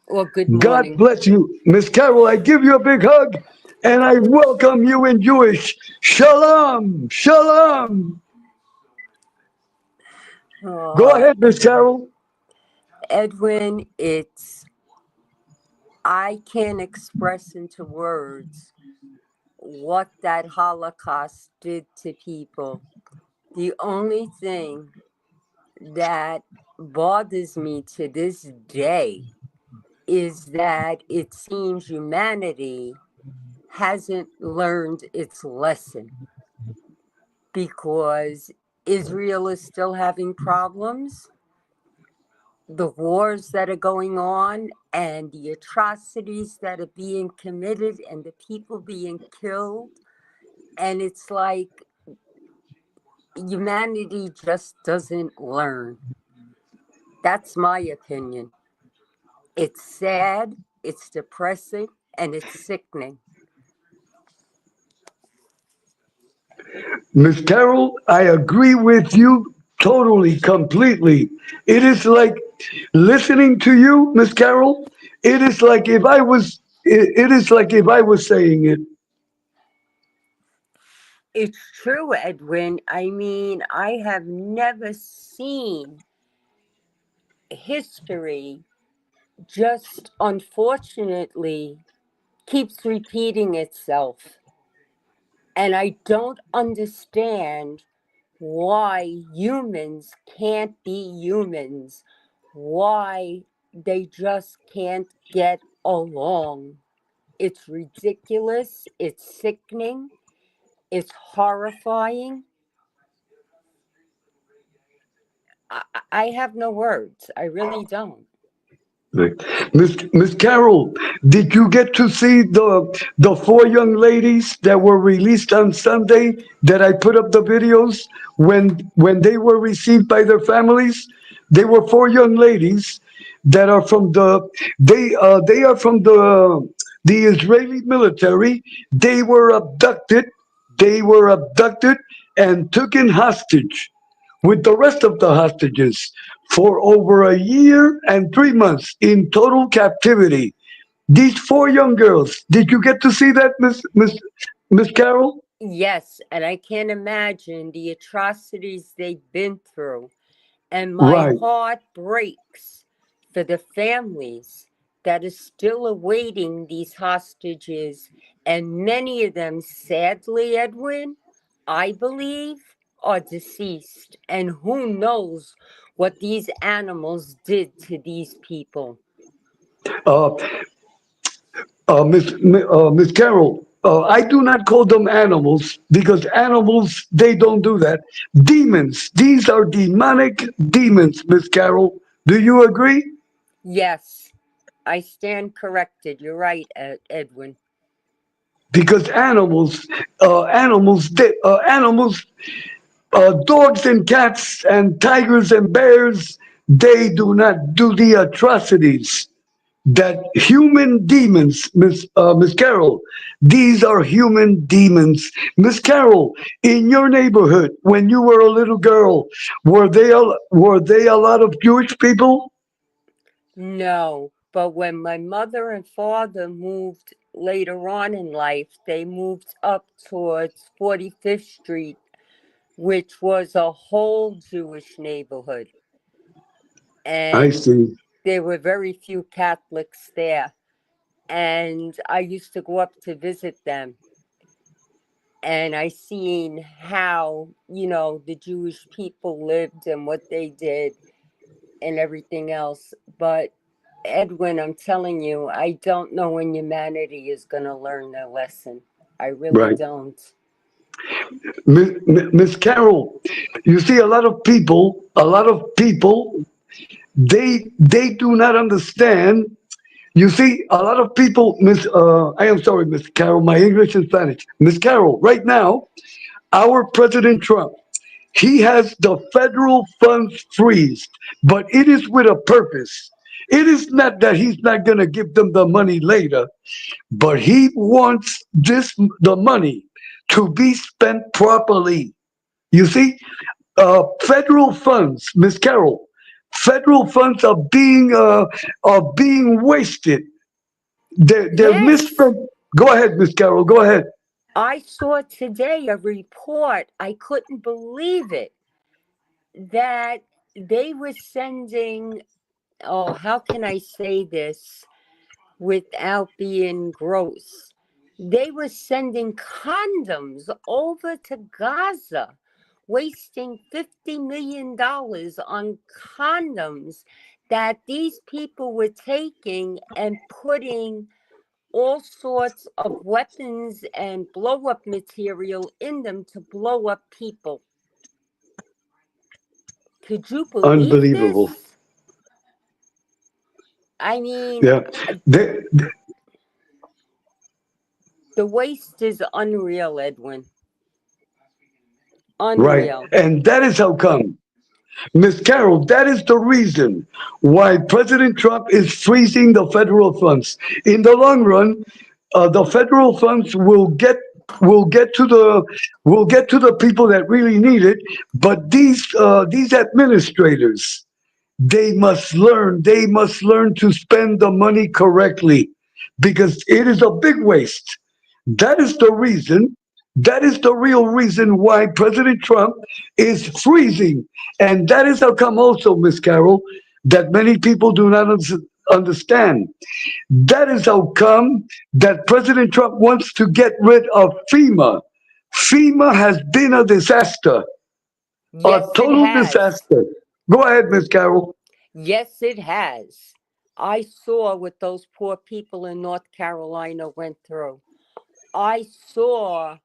Or good God morning. bless you. Miss Carol, I give you a big hug and I welcome you in Jewish. Shalom, shalom. Go ahead, Miss Carol. Edwin, I can't express into words what that Holocaust did to people. The only thing that bothers me to this day is that it seems humanity hasn't learned its lesson, because Israel is still having problems. The wars that are going on and the atrocities that are being committed and the people being killed. And it's like, humanity just doesn't learn. That's my opinion. It's sad, it's depressing, and it's sickening. Miss Carol, I agree with you totally, completely. It is like listening to you, Miss Carol. It is like if I was saying it. It's true, Edwin. I mean, I have never seen history just unfortunately keeps repeating itself. And I don't understand why humans can't be humans, why they just can't get along. It's ridiculous, it's sickening, it's horrifying. I have no words. I really don't. Right. Miss Carol, did you get to see the four young ladies that were released on Sunday that I put up the videos when they were received by their families? They were four young ladies that are from they are from the Israeli military. They were abducted. They were abducted and taken hostage with the rest of the hostages for over a year and 3 months in total captivity. These four young girls, did you get to see that, Miss Carol? Yes, and I can't imagine the atrocities they've been through. And my Right. heart breaks for the families that are still awaiting these hostages. And many of them, sadly, Edwin, I believe, are deceased. And who knows what these animals did to these people. Uh, Miss Carol, I do not call them animals because animals they don't do that. Demons. These are demonic demons, Miss Carol. Do you agree? Yes, I stand corrected. You're right, Edwin. Because animals, dogs and cats and tigers and bears, they do not do the atrocities that human demons, Miss Carol. These are human demons, Miss Carol. In your neighborhood, when you were a little girl, were they a lot of Jewish people? No, but when my mother and father moved later on in life, they moved up towards 45th Street, which was a whole Jewish neighborhood. I And see. there were very few Catholics there. And I used to go up to visit them. And I seen how, the Jewish people lived and what they did and everything else. But Edwin, I'm telling you, I don't know when humanity is going to learn their lesson. I really Right. don't. Miss Carol, you see a lot of people, they do not understand. You see, a lot of people, I am sorry, Miss Carol, my English and Spanish. Miss Carol, right now, our President Trump, he has the federal funds freezed, but it is with a purpose. It is not that he's not going to give them the money later, but he wants the money to be spent properly. You see, federal funds, Miss Carol, federal funds are being wasted. They're Yes. misspent. Go ahead, Miss Carol. Go ahead. I saw today a report. I couldn't believe it that they were sending, oh, how can I say this without being gross? They were sending condoms over to Gaza, wasting $50 million on condoms that these people were taking and putting all sorts of weapons and blow up material in them to blow up people. Could you believe Unbelievable. this? I mean, Yeah. They, the waste is unreal, Edwin. Right. Unreal. And that is how come, Miss Carol, that is the reason why President Trump is freezing the federal funds. In the long run, the federal funds will get to the will get to the people that really need it. But these administrators, they must learn to spend the money correctly, because it is a big waste. That is the reason, that is the real reason why President Trump is freezing. And that is how come also, Miss Carol, that many people do not understand. That is how come that President Trump wants to get rid of FEMA. FEMA has been a disaster, a Yes, it total has. disaster. Go ahead, Miss Carol. Yes, it has. I saw what those poor people in North Carolina went through. I saw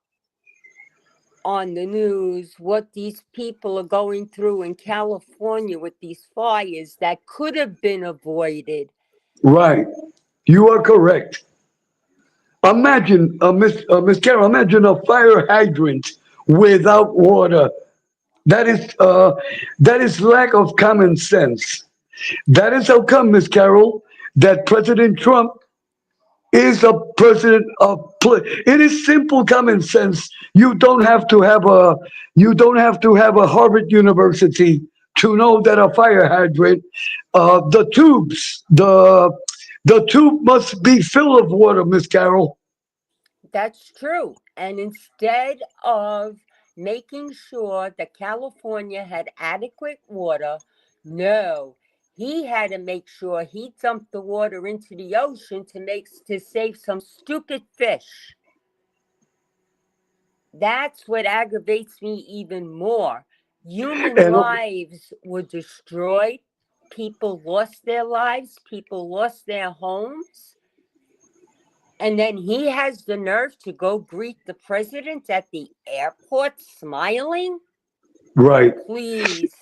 on the news what these people are going through in California with these fires that could have been avoided. Right. You are correct. Imagine, Miss Carol, imagine a fire hydrant without water. That is lack of common sense. That is how come, Miss Carol, that President Trump is a president of. It is simple common sense. You don't have to have a Harvard University to know that a fire hydrant, the tube must be filled of water, Miss Carol. That's true. And instead of making sure that California had adequate water, no, he had to make sure he dumped the water into the ocean to save some stupid fish. That's what aggravates me even more. Human And lives were destroyed. People lost their lives. People lost their homes. And then he has the nerve to go greet the president at the airport smiling? right, Please.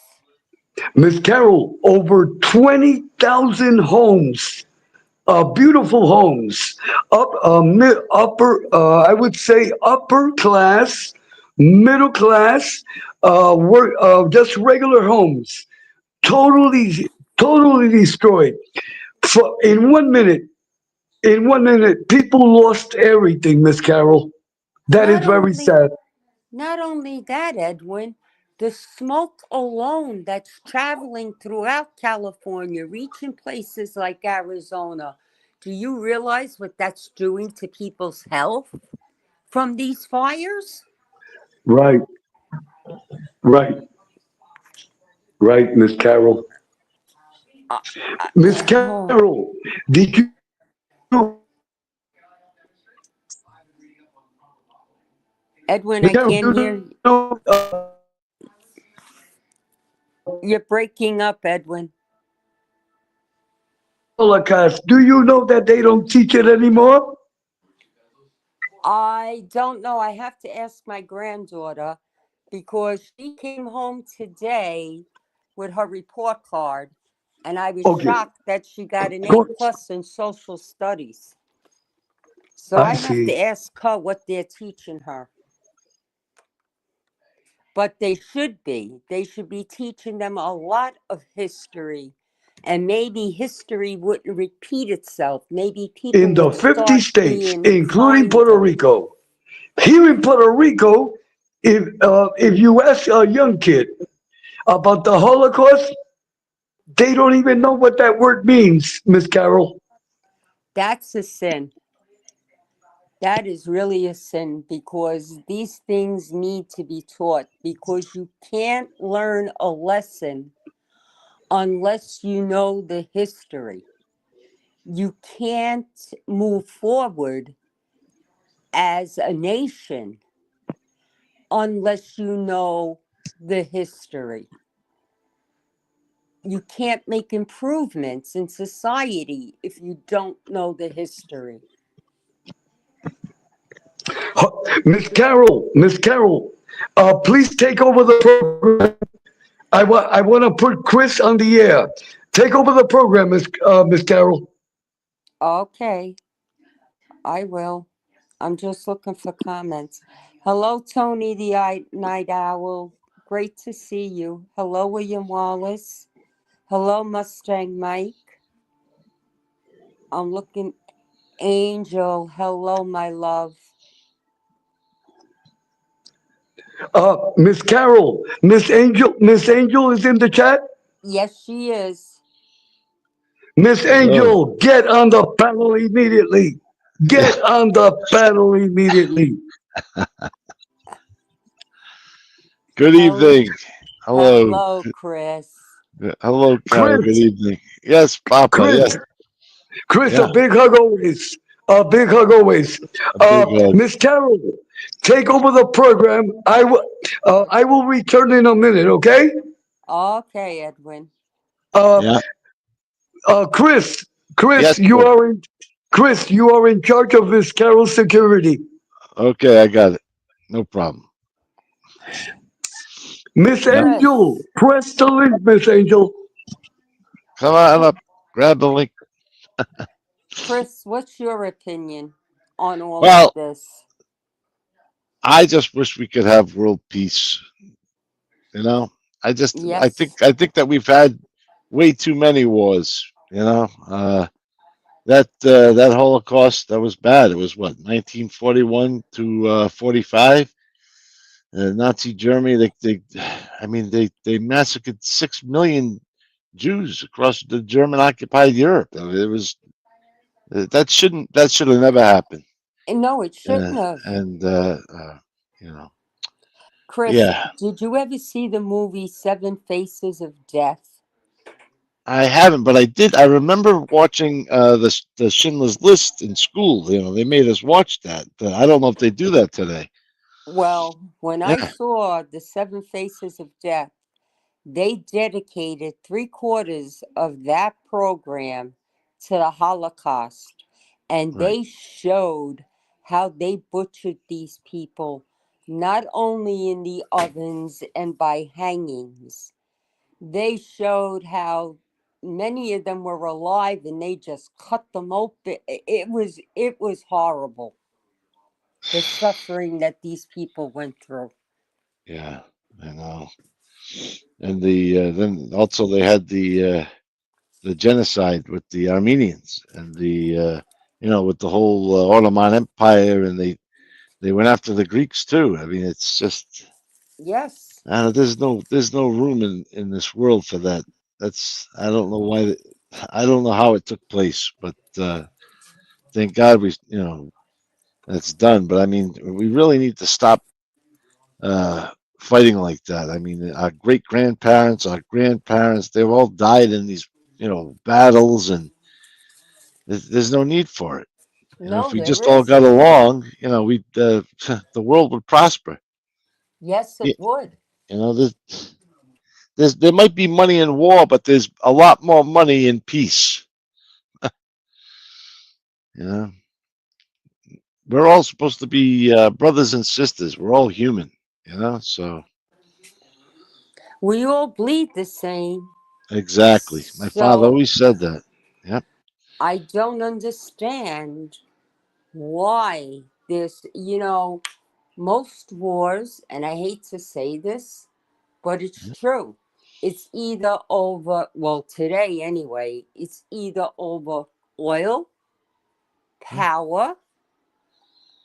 Miss Carol, over 20,000 homes, beautiful homes, upper, I would say upper class, middle class, just regular homes, totally, totally destroyed. In 1 minute, people lost everything, Miss Carol. That is Not very only sad. not only that, Edwin, the smoke alone that's traveling throughout California, reaching places like Arizona. Do you realize what that's doing to people's health from these fires? Right, right, right, Miss Carol. Uh, Miss oh, Carol, did you Edwin, I Carol, can't do hear you you. know You're breaking up, Edwin. Holocaust? Do you know that they don't teach it anymore? I don't know. I have to ask my granddaughter because she came home today with her report card, and I was Okay, shocked that she got an A go. plus in social studies. So I I have to see. ask her what they're teaching her. But they should be. They should be teaching them a lot of history. And maybe history wouldn't repeat itself. Maybe people In the would 50 start states, being including Puerto kinder. Rico, here in Puerto Rico, if you ask a young kid about the Holocaust, they don't even know what that word means, Miss Carol. That's a sin. That is really a sin because these things need to be taught because you can't learn a lesson unless you know the history. You can't move forward as a nation unless you know the history. You can't make improvements in society if you don't know the history. Miss Carol, please take over the program. I want to put Chris on the air. Take over the program, Miss Carol. Okay, I will. I'm just looking for comments. Hello, Tony the Night Owl. Great to see you. Hello, William Wallace. Hello, Mustang Mike. I'm looking. Angel. Hello, my love. Miss Carol, Miss Angel is in the chat. Yes, she is. Miss Hello. Angel, get on the panel immediately. Get on the panel immediately. Good evening. Hello. Hello, Chris. Hello, Carol. Good Chris, evening. Yes, Papa. Chris, Yes. Chris, a Yeah. big hug always. A big hug always. A big hug. Miss Carol, take over the program. I will return in a minute. Okay. Okay, Edwin. Uh, Yeah. Chris, Yes, You sir. are in. Chris, you are in charge of Miss Carol's security. Okay, I got it. No problem. Miss Yeah. Angel, Chris. press the link, Miss Angel. Come on up. Grab the link. Chris, what's your opinion on all of Well, this? I just wish we could have world peace. You know, Yes. I think that we've had way too many wars. That Holocaust, that was bad. It was what, 1941 to 45. Nazi Germany, I mean, they massacred 6 million Jews across the German occupied Europe. I mean, it was that should have never happened. No, it shouldn't have. And you know, Chris, yeah, did you ever see the movie Seven Faces of Death? I haven't, but I did. I remember watching the Schindler's List in school. You know, they made us watch that. I don't know if they do that today. Well, when I Yeah, saw the Seven Faces of Death, they dedicated 3/4 of that program to the Holocaust. And right. they showed how they butchered these people, not only in the ovens and by hangings. They showed how many of them were alive and they just cut them open. It was horrible, the suffering that these people went through. Yeah, I know. And then also they had the genocide with the Armenians and with the whole Ottoman Empire, and they went after the Greeks too. I mean, it's just Yes. there's no room in this world for that. That's I don't know why. I don't know how it took place, but thank God that's done. But I mean, we really need to stop uh, fighting like that. I mean, our great grandparents, our grandparents, they've all died in these battles, and there's no need for it. If No, we there just all got isn't. along, we the world would prosper. Yes, Y- it would. You know, there might be money in war, but there's a lot more money in peace. You know, we're all supposed to be brothers and sisters. We're all human. So We all bleed the same. exactly. My father So always said that. Yep. I don't understand why most wars, and I hate to say this, but it's true. It's either over, well, today anyway, it's either over oil, power,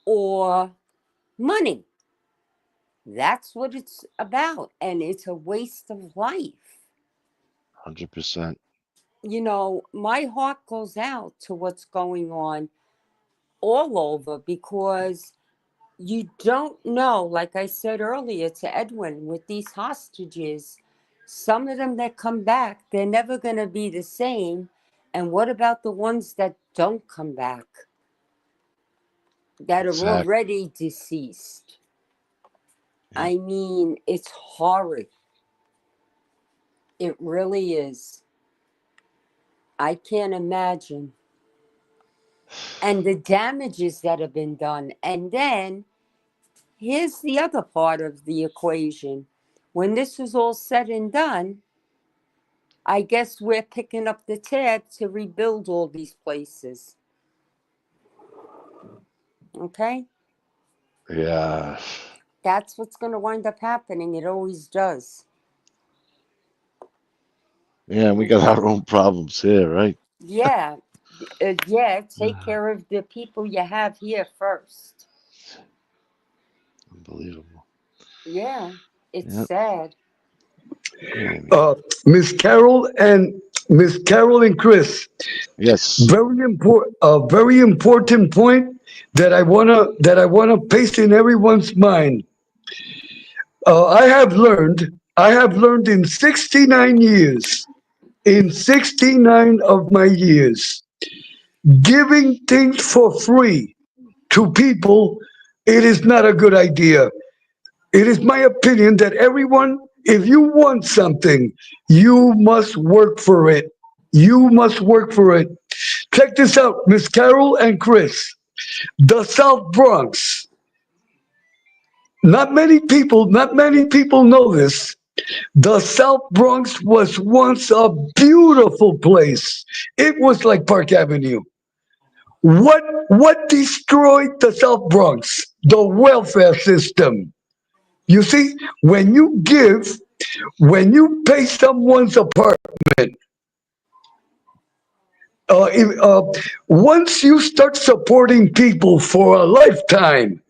or money. That's what it's about. And it's a waste of life. 100%. My heart goes out to what's going on all over because you don't know, like I said earlier to Edwin, with these hostages, some of them that come back, they're never going to be the same. And what about the ones that don't come back, that are Exactly. already deceased? Yep. I mean, it's horrid. It really is. I can't imagine. And the damages that have been done. And then here's the other part of the equation. When this is all said and done, I guess we're picking up the tab to rebuild all these places. Okay? Yeah. That's what's going to wind up happening. It always does. Yeah, we got our own problems here, right? Yeah. Yeah, take care of the people you have here first. Unbelievable. Yeah, it's Yep. sad. Uh, Miss Carol and Chris, Yes. very important point that I wanna paste in everyone's mind. I have learned in 69 years, in 69 of my years, giving things for free to people, it is not a good idea. It is my opinion that everyone, if you want something, you must work for it. You must work for it. Check this out, Miss Carol and Chris. The South Bronx. Not many people know this. The South Bronx was once a beautiful place. It was like Park Avenue. What destroyed the South Bronx? The welfare system. You see, when you pay someone's apartment, if, once you start supporting people for a lifetime,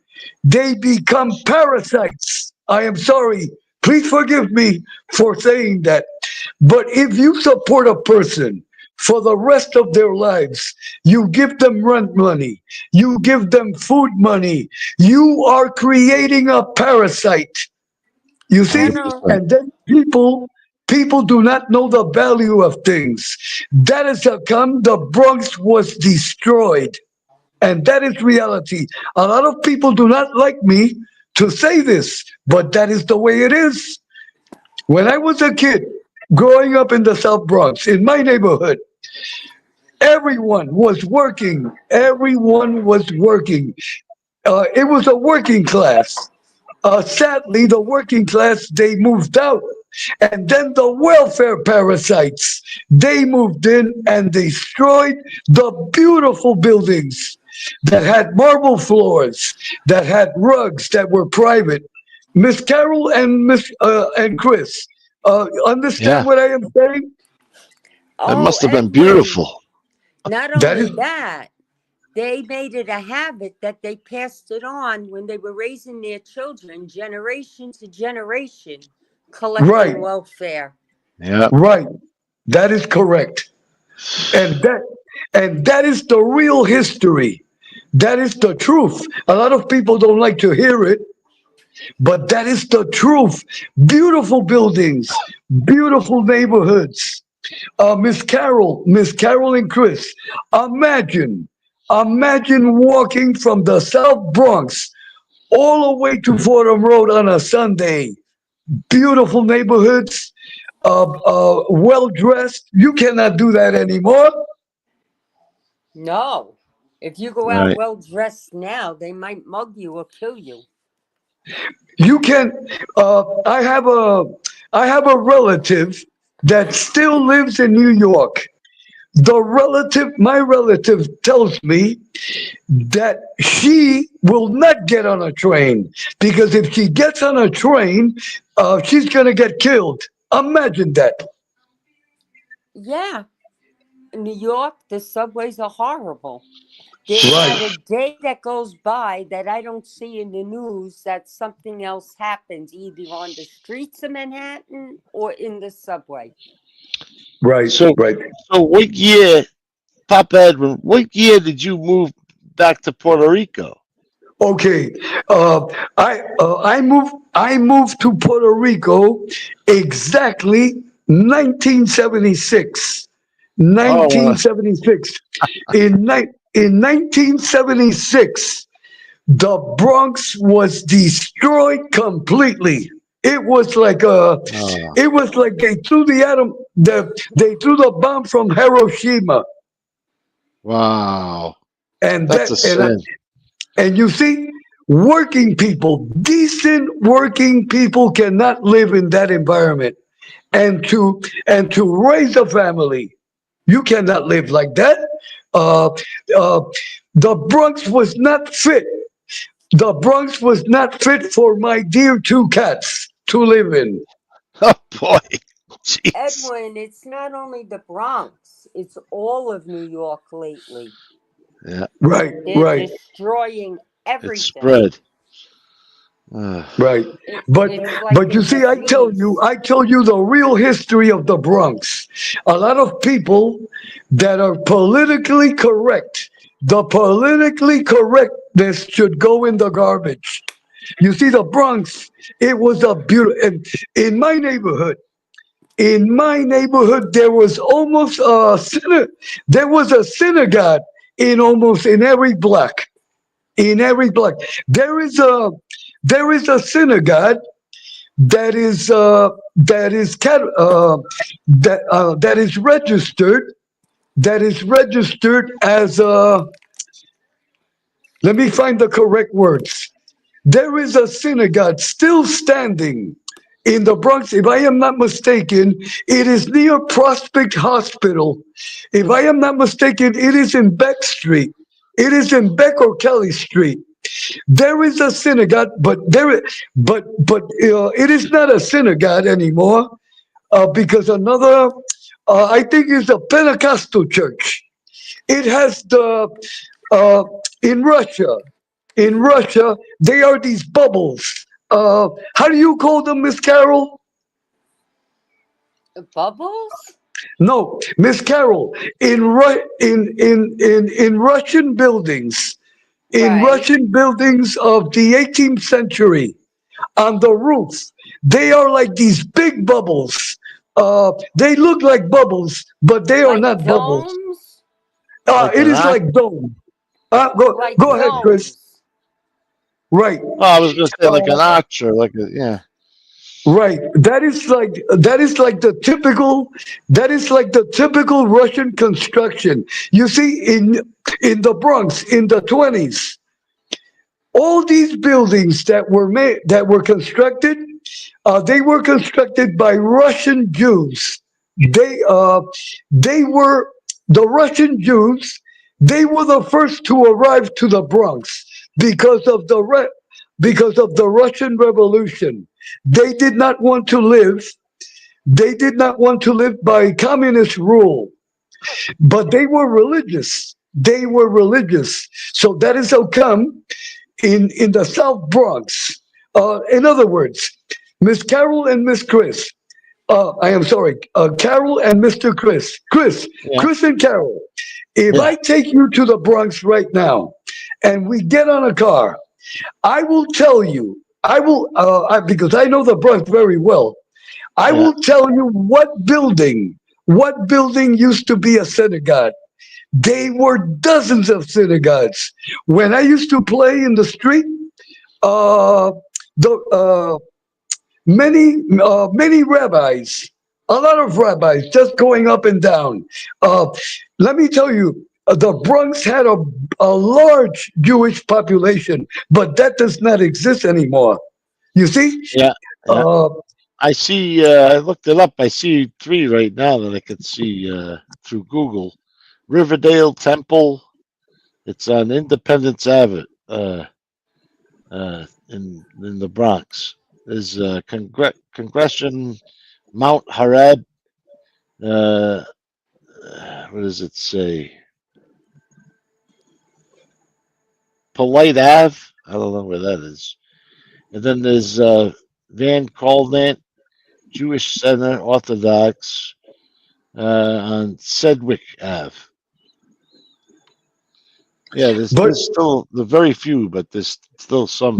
they become parasites. I am sorry. Please forgive me for saying that. But if you support a person for the rest of their lives, you give them rent money, you give them food money, you are creating a parasite. You see? Colonel, 100%. And then people do not know the value of things. That is how come the Bronx was destroyed. And that is reality. A lot of people do not like me to say this, but that is the way it is. When I was a kid growing up in the South Bronx, in my neighborhood, everyone was working. Everyone was working. It was a working class. Sadly, the working class, they moved out. And then the welfare parasites, they moved in and destroyed the beautiful buildings that had marble floors, that had rugs that were private. Miss Carol and and Chris, understand Yeah. what I am saying? That oh, must have been Edwin, beautiful. not That is only that, they made it a habit that they passed it on when they were raising their children, generation to generation, right, collecting welfare. Yeah. right. That is correct. And that is the real history. That is the truth. A lot of people don't like to hear it, but that is the truth. Beautiful buildings, beautiful neighborhoods. Miss Carol and Chris, imagine, imagine walking from the South Bronx all the way to Fordham Road on a Sunday. Beautiful neighborhoods, well dressed. You cannot do that anymore. No. If you go out Right. well dressed now, they might mug you or kill you. You can. I have a relative that still lives in New York. My relative tells me that she will not get on a train because if she gets on a train, she's gonna get killed. Imagine that. Yeah. In New York, the subways are horrible. There's not a Right, day that goes by that I don't see in the news that something else happens either on the streets of Manhattan or in the subway. right, So, right. so what year, Papa Edwin, what year did you move back to Puerto Rico? Okay, I moved to Puerto Rico exactly 1976. Oh, 1976. In 1976, the Bronx was destroyed completely. It was like oh, they threw they threw the bomb from Hiroshima, wow. and That's that a sin. and you see, working people, decent working people cannot live in that environment. And to raise a family, you cannot live like that. Uh, uh, the Bronx was not fit. the Bronx was not fit for my dear two cats to live in. Oh boy, jeez. Edwin, it's not only the Bronx, it's all of New York lately. Yeah, Right, They're right, destroying it's everything. spread. Uh, right. But It's like but a you see, disease. I tell you the real history of the Bronx. A lot of people that are politically correct, the politically correctness should go in the garbage. You see, the Bronx, it was a beautiful. And in my neighborhood, there was almost there was a synagogue in almost in every block. In every block, there is a synagogue that is that is registered as let me find the correct words. There is a synagogue still standing in the Bronx. If I am not mistaken, it is near Prospect Hospital. If I am not mistaken, it is in Beck Street. It is in Beck or Kelly Street. There is a synagogue, but it is not a synagogue anymore because another, I think, is a Pentecostal church. It has the uh, in Russia. In Russia, they are these bubbles. How do you call them, Miss Carol? Bubbles? No, Miss Carol. In Russian buildings, Right. of the 18th century, on the roof, they are like these big bubbles. They look like bubbles, but they are Like not bubbles. domes? like It an is ox. like dome. Like Go ahead, Chris. domes. Right. Oh, I was going to say like an ox or like a yeah. Right. That is like the typical Russian construction. You see, in the Bronx in the 20s, all these buildings that were constructed, they were constructed by Russian Jews. They uh they were the Russian Jews. They were the first to arrive to the Bronx because of because of the Russian Revolution. They did not want to live. They did not want to live by communist rule, but they were religious. They were religious. So that is how come in the South Bronx. In other words, Miss Carol and Miss Chris. I am sorry, Carol and Mr. Chris. Yeah, Chris and Carol. If yeah, I take you to the Bronx right now, and we get on a car, I will tell you. Because I know the Bronx very well. I yeah. will tell you what building used to be a synagogue. They were dozens of synagogues. When I used to play in the street, uh, the many rabbis, a lot of rabbis, just going up and down. Uh, Let me tell you, the Bronx had a large Jewish population, but that does not exist anymore. You see, Yeah, yeah. uh, I see. I looked it up. I see three right now that I could see through Google. Riverdale Temple. It's on Independence Avenue in the Bronx. There's Congression Mount Harab. Uh, what does it say? Polite Ave. I don't know where that is. And then there's Van Calnant Jewish Center Orthodox on Sedgwick Ave. Yeah, but there's still the very few, but there's still some.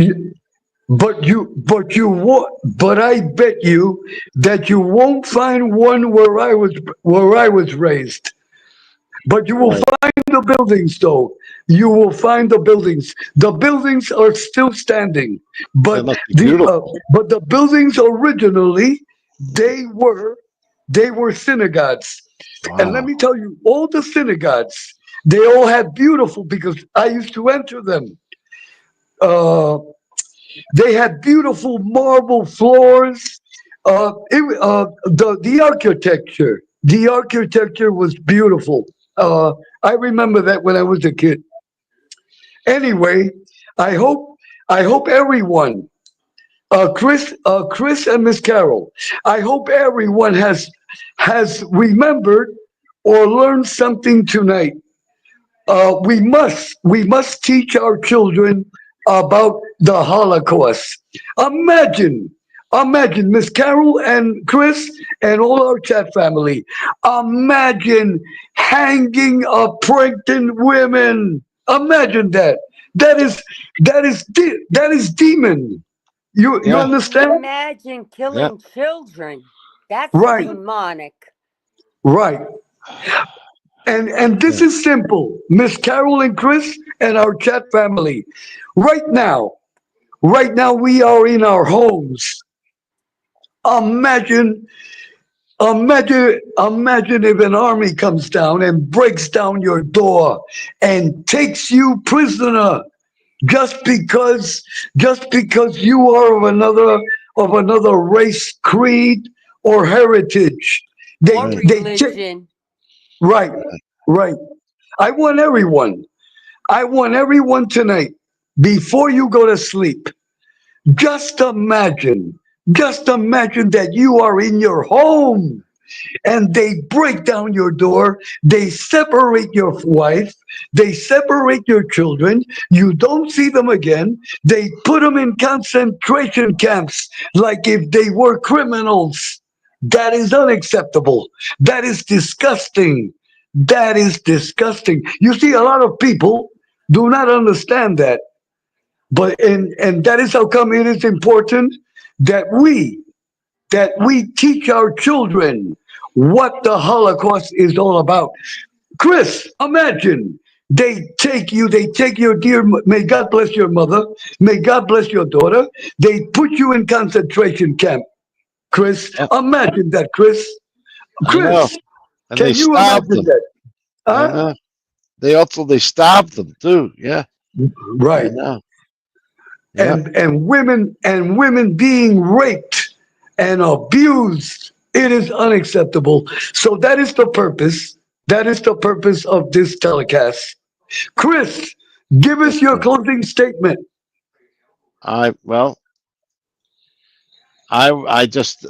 but I bet you that you won't find one where I was raised. But you will Right. find the buildings, though. You will find the buildings. The buildings are still standing, That but must be beautiful. the buildings originally they were synagogues. And let Wow. me tell you, all the synagogues they all had beautiful because I used to enter them. Uh, they had beautiful marble floors. The architecture was beautiful. I remember that when I was a kid. Anyway, I hope I hope everyone, Chris and Miss Carol, I hope everyone has remembered or learned something tonight. We must teach our children about the Holocaust. Imagine, imagine, Miss Carol and Chris and all our chat family. Imagine hanging of pregnant women. Imagine that. That is that is demon. You Yeah, understand? Imagine yeah. killing children. That's Right, demonic. right. And this Yeah. is simple, Miss Carol and Chris and our chat family. Right now, right now we are in our homes. Imagine, imagine if an army comes down and breaks down your door and takes you prisoner just because you are of another race, creed, or heritage. Or Right. They take religion. right, right. I want everyone. I want everyone tonight, before you go to sleep, just imagine, just imagine that you are in your home and they break down your door, they separate your wife, they separate your children, you don't see them again, they put them in concentration camps like if they were criminals. That is unacceptable. That is disgusting. That is disgusting. You see, a lot of people do not understand that. But and that is how come it is important that we teach our children what the Holocaust is all about. Chris, imagine they take your dear, may God bless your mother, may God bless your daughter. They put you in concentration camp. Chris, Yep. imagine that, Chris. I know. Chris, And they can you starved imagine them. that? I Huh? know. They starved them too. Yeah, I Right. know. Yeah. And women being raped and abused. It is unacceptable. So that is the purpose. That is the purpose of this telecast. Chris, give Yes, us your sir. closing statement. Well, I just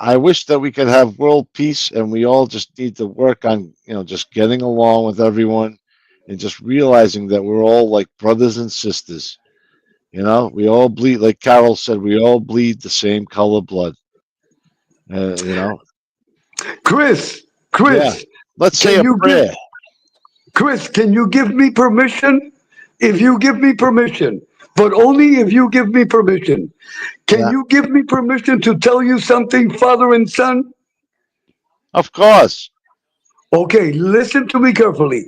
I wish that we could have world peace, and we all just need to work on just getting along with everyone, and just realizing that we're all like brothers and sisters. We all bleed, like Carol said, we all bleed the same color blood. Uh, you know, Chris, yeah. Chris, Let's say can a you give prayer. Chris, can you give me permission? If you give me permission, but only if you give me permission. Can Yeah, you give me permission to tell you something, father and son? of course. Okay, listen to me carefully.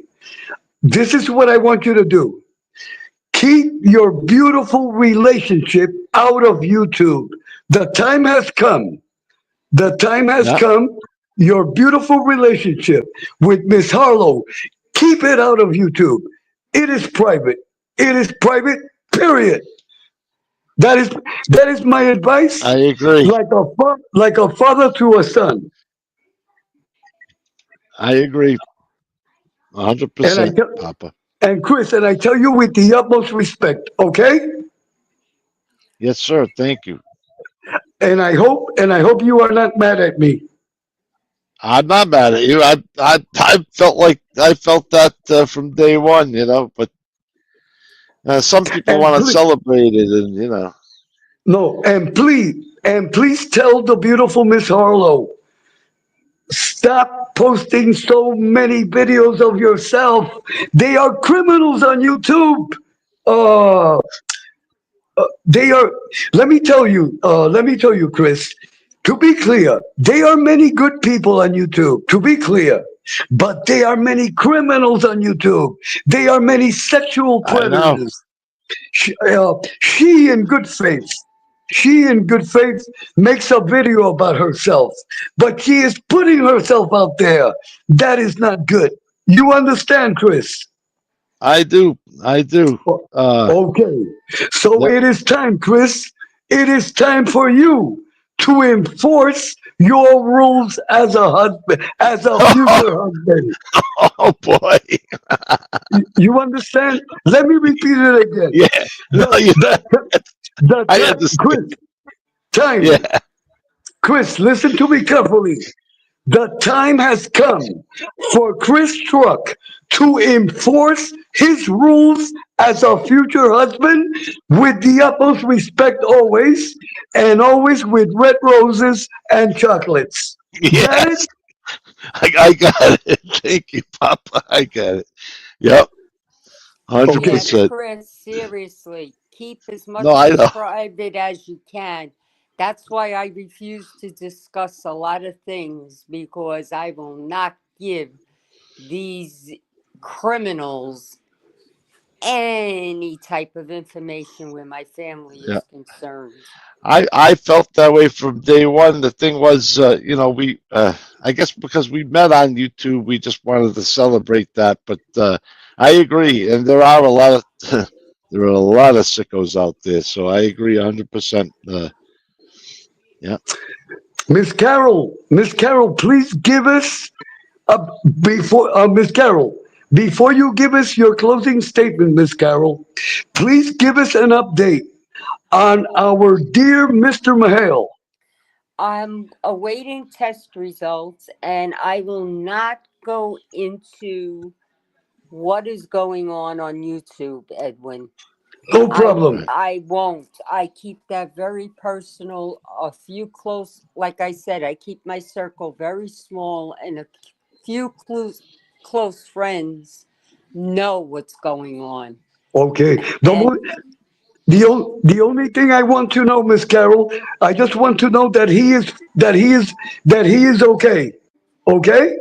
This is what I want you to do. Keep your beautiful relationship out of YouTube. The time has come. The time has Yeah, come. Your beautiful relationship with Miss Harlow, keep it out of YouTube. It is private. It is private, period. That is that is my advice, I agree. like a father to a son. I agree. hundred And I percent, tell Papa. and Chris, and I tell you with the utmost respect, okay? Yes, sir. Thank you. And I hope you are not mad at me. I'm not mad at you. I felt like I felt that from day one. But some people And want to please, celebrate it, and no, and please tell the beautiful Miss Harlow, stop posting so many videos of yourself. They are criminals on YouTube. Uh, they are. Let me tell you, Chris. To be clear, there are many good people on YouTube. To be clear, but there are many criminals on YouTube. There are many sexual I know. predators. She in good faith, she in good faith makes a video about herself, but she is putting herself out there. That is not good. You understand, Chris? I do. I do. Uh, Okay. So yep. it is time, Chris. It is time for you to enforce your rules as a husband, as a future husband. Oh boy. You understand? Let me repeat it again. Yeah. No, The yeah. I understand. Chris, time. Yeah. Chris, listen to me carefully. The time has come for Chris Truck to enforce his rules as a future husband with the utmost respect always, and always with red roses and chocolates. Got it? Yes. I got it. Thank you, Papa. I got it. Yep. Okay. Yeah, 100%. Chris, seriously, keep as No, much I as know. private as you can. That's why I refuse to discuss a lot of things because I will not give these criminals any type of information where my family Yeah. is concerned. I felt that way from day one. The thing was, we I guess because we met on YouTube, we just wanted to celebrate that. But I agree, and there are a lot of there are a lot of sickos out there. So I agree 100%. Yeah. Miss Carol, please give us a Miss Carol. Before you give us your closing statement, Miss Carol, please give us an update on our dear Mr. Mahale. I'm awaiting test results, and I will not go into what is going on YouTube, Edwin. No I problem. I won't. I keep that very personal. A few close, like I said, I keep my circle very small, and a few close friends know what's going on. Okay. And The only thing I want to know, Miss Carol, I just want to know that he is okay. Okay?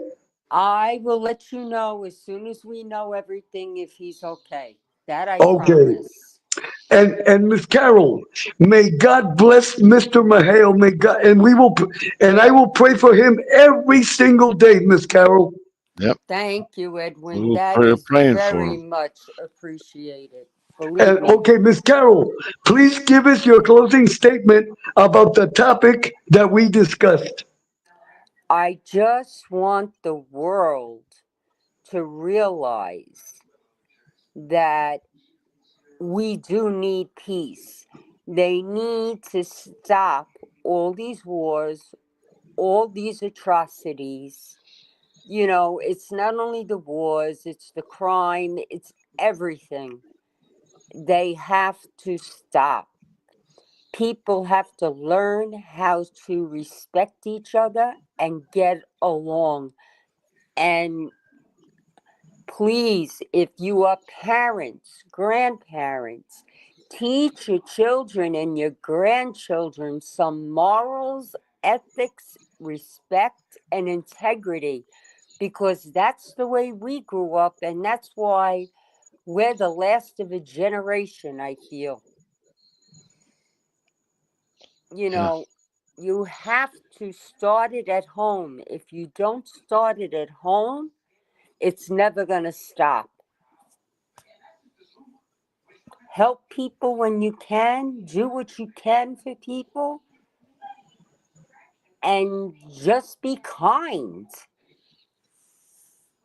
I will let you know as soon as we know everything if he's okay. That I Okay. promise. And Miss Carol, may God bless Mr. Mahale. May God and I will pray for him every single day, Miss Carol. Yep. Thank you, We Edwin. were That is praying for very him. much appreciated. Believe And me. okay, Miss Carol, please give us your closing statement about the topic that we discussed. I just want the world to realize that we do need peace. They need to stop all these wars, all these atrocities. You know, it's not only the wars, it's the crime, it's everything. They have to stop. People have to learn how to respect each other and get along. And please, if you are parents, grandparents, teach your children and your grandchildren some morals, ethics, respect, and integrity because that's the way we grew up, and that's why we're the last of a generation, I feel. You Yeah. know, you have to start it at home. If you don't start it at home, it's never going to stop. Help people when you can, do what you can for people, and just be kind.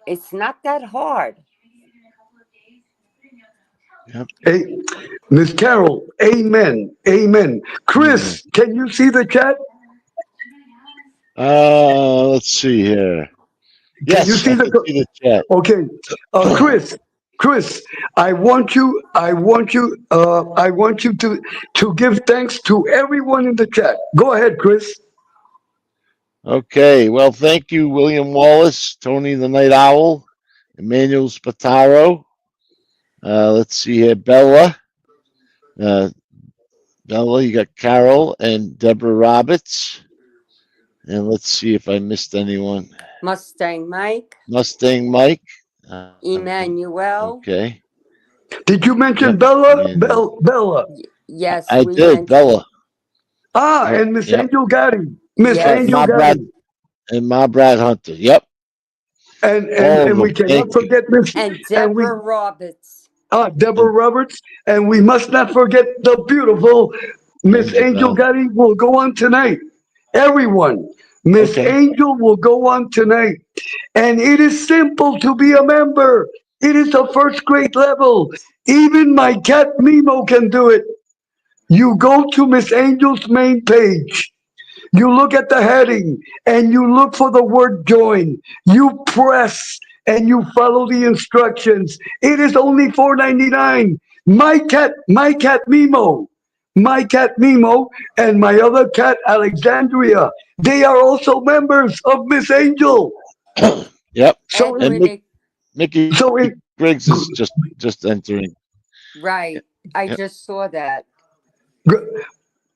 It's not that hard. Yep. Hey, Miss Carol, amen. Amen. Amen. Chris, can you see the chat? Let's see here. Can you Yes, see I can the see the chat. Okay. Chris, I want you to give thanks to everyone in the chat. Go ahead, Chris. Okay. Well, thank you, William Wallace, Tony the Night Owl, Emmanuel Spataro. Let's see here. Uh, Bella, you got Carol and Deborah Roberts. And let's see if I missed anyone. Mustang Mike, Mustang Mike. Emmanuel. Okay. Did you mention Yep. Bella? Emmanuel. Bella. Yes, I we did. mentioned. Bella. Yep. And Miss Yep. Angel Gotti. Miss And Yes. Angel Ma Brad Gotti. and Ma Brad Hunter. Yep. All of And we them. cannot Thank you. forget Miss And and we Deborah Roberts. Deborah And Roberts, and we must not forget the beautiful Miss Angel Angel Gotti. Gotti will go on tonight. Everyone, Miss Okay. Angel will go on tonight. And it is simple to be a member. It is a first grade level. Even my cat Mimo can do it. You go to Miss Angel's main page. You look at the heading and you look for the word join. You press and you follow the instructions. It is only $4.99. My cat Mimo, my cat Mimo, and my other cat Alexandria. They are also members of Miss Angel. Yep. So And Edwin, Mickey so it, Griggs is just entering. right. I Yep. just saw that.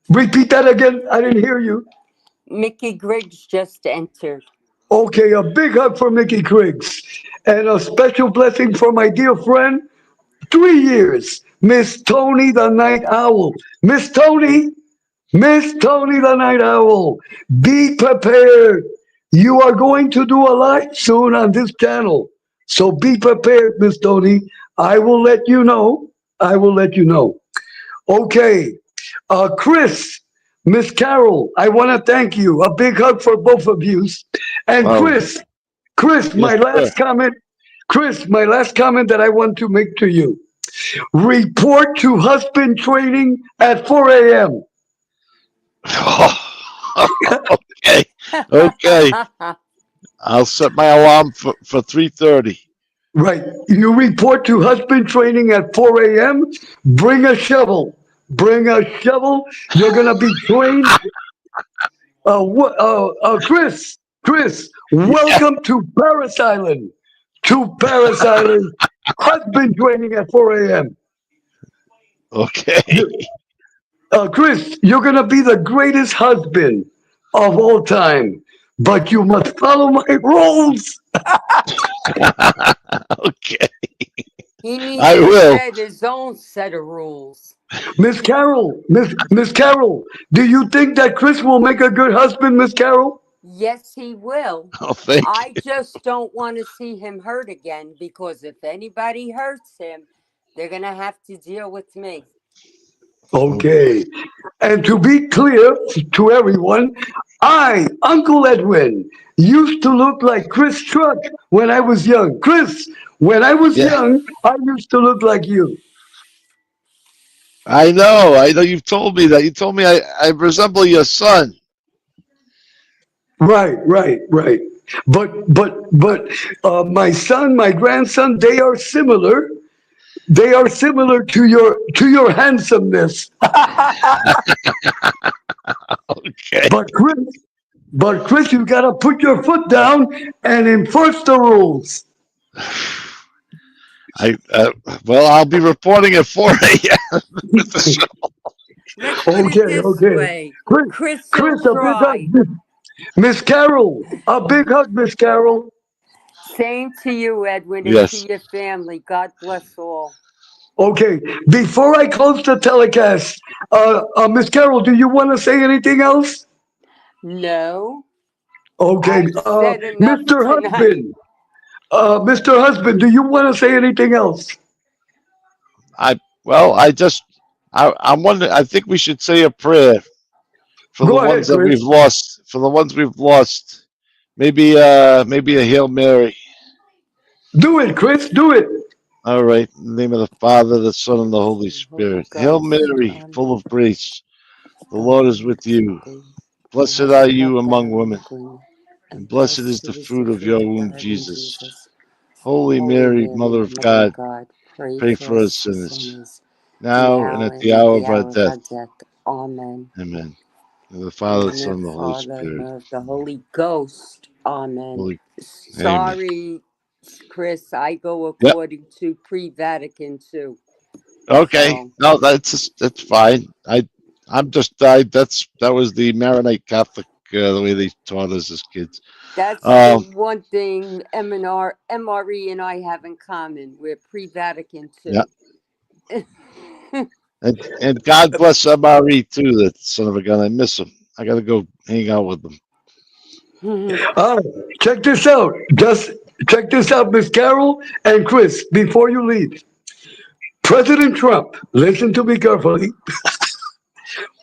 repeat that again. I didn't hear you. Mickey Griggs just entered. Okay, a big hug for Mickey Griggs and a special blessing for my dear friend 3 years, Miss Tony the Night Owl. Miss Tony the Night Owl, be prepared. You are going to do a live soon on this channel. So be prepared, Miss Tony. I will let you know. I will let you know. Okay. Chris, Miss Carol, I want to thank you. A big hug for both of you. And Wow. Chris, Yes, my sir. last comment. Chris, my last comment that I want to make to you. Report to husband training at 4 a.m. Okay. Okay. I'll set my alarm for 3:30. Right. You report to husband training at 4 a.m. Bring a shovel. Bring a shovel. You're going to be trained. Chris, Yeah. welcome to Paris Island. To Paris Island. Husband training at 4 a.m. Okay. Chris, you're going to be the greatest husband of all time, but you must follow my rules. Okay. He needs I to will. set his own set of rules. Miss Carol, do you think that Chris will make a good husband, Miss Carol? Yes, he will. Oh, thank I you. just don't want to see him hurt again because if anybody hurts him, they're going to have to deal with me. Okay. And to be clear to everyone, I, Uncle Edwin, used to look like Chris Truck when I was young. Chris, when I was Yeah. young, I used to look like you. I know. I know. You've told me that. You told me I resemble your son. Right. But my son, my grandson, they are similar. They are similar to your handsomeness. Okay. But Chris, you gotta put your foot down and enforce the rules. I well, I'll be reporting at 4 a.m. with the show. Let's put it Okay, this okay. way Chris, Chris will Chris, a big try. hug. Miss Carol, a big hug, Miss Carol. Same to you, Edwin, and to Yes. your family. God bless all. Okay, before I close the telecast, Miss Carol, do you want to say anything else? No, Okay, I've said enough Mr. tonight. Husband, Mr. Husband, do you want to say anything else? I well, I'm wondering. I think we should say a prayer for the Go ones ahead, that Chris. we've lost. For the ones we've lost, maybe a Hail Mary. Do it, Chris. Do it. All right. In the name of the Father, the Son, and the Holy The Holy Spirit. Hail Ghost. Mary, full Amen. of grace, the The Lord is Lord with is with you. thee. Blessed are Blessed you art among thou women, among women, and and blessed is blessed the is the fruit of fruit your of womb, thy womb, Jesus. Jesus. Holy Holy Mary, Mother Mary, of Mother of God, God, pray pray for for us us sinners, sinners, now and now at and the at hour the of our hour of death. our death. Amen. Amen. In the In Father, the the name Son, of and the the Holy Father, and Spirit. of the Holy Ghost. Amen. Holy, Amen. Sorry, Chris, I go Yep. according to pre-Vatican II. Okay. So No, that's fine. That was the Maronite Catholic the way they taught us as kids. that's the Um. one thing MRE and I have in common. We're pre-Vatican Yeah. II. And God bless MRE too. That son of a gun. I miss him. I gotta go hang out with them. Uh, check this out. Just check this out, Miss Carol and Chris, before you leave. President Trump, listen to me carefully.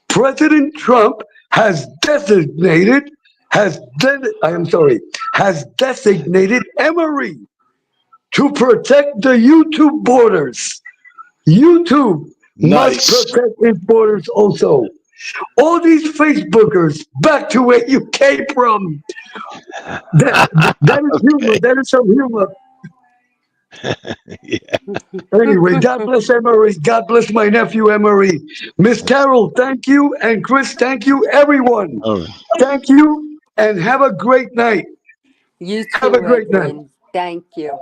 President Trump has designated has designated Emery to protect the YouTube borders. YouTube must Nice. protect its borders also. All these Facebookers, back to where you came from. That is humor. Okay. That is some humor. Yeah. Anyway, God bless Emery. God bless my nephew Emery. Miss Carol, thank you. And Chris, thank you. Everyone, All right. thank you. And have a great night. You Have a too, great night. Edwin. Thank you.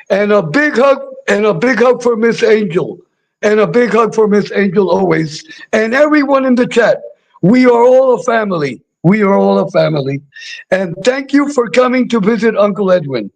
And a big hug, and a big hug for Miss Angel. And a big hug for Miss Angel always. And everyone in the chat. We are all a family. We are all a family. And thank you for coming to visit Uncle Edwin.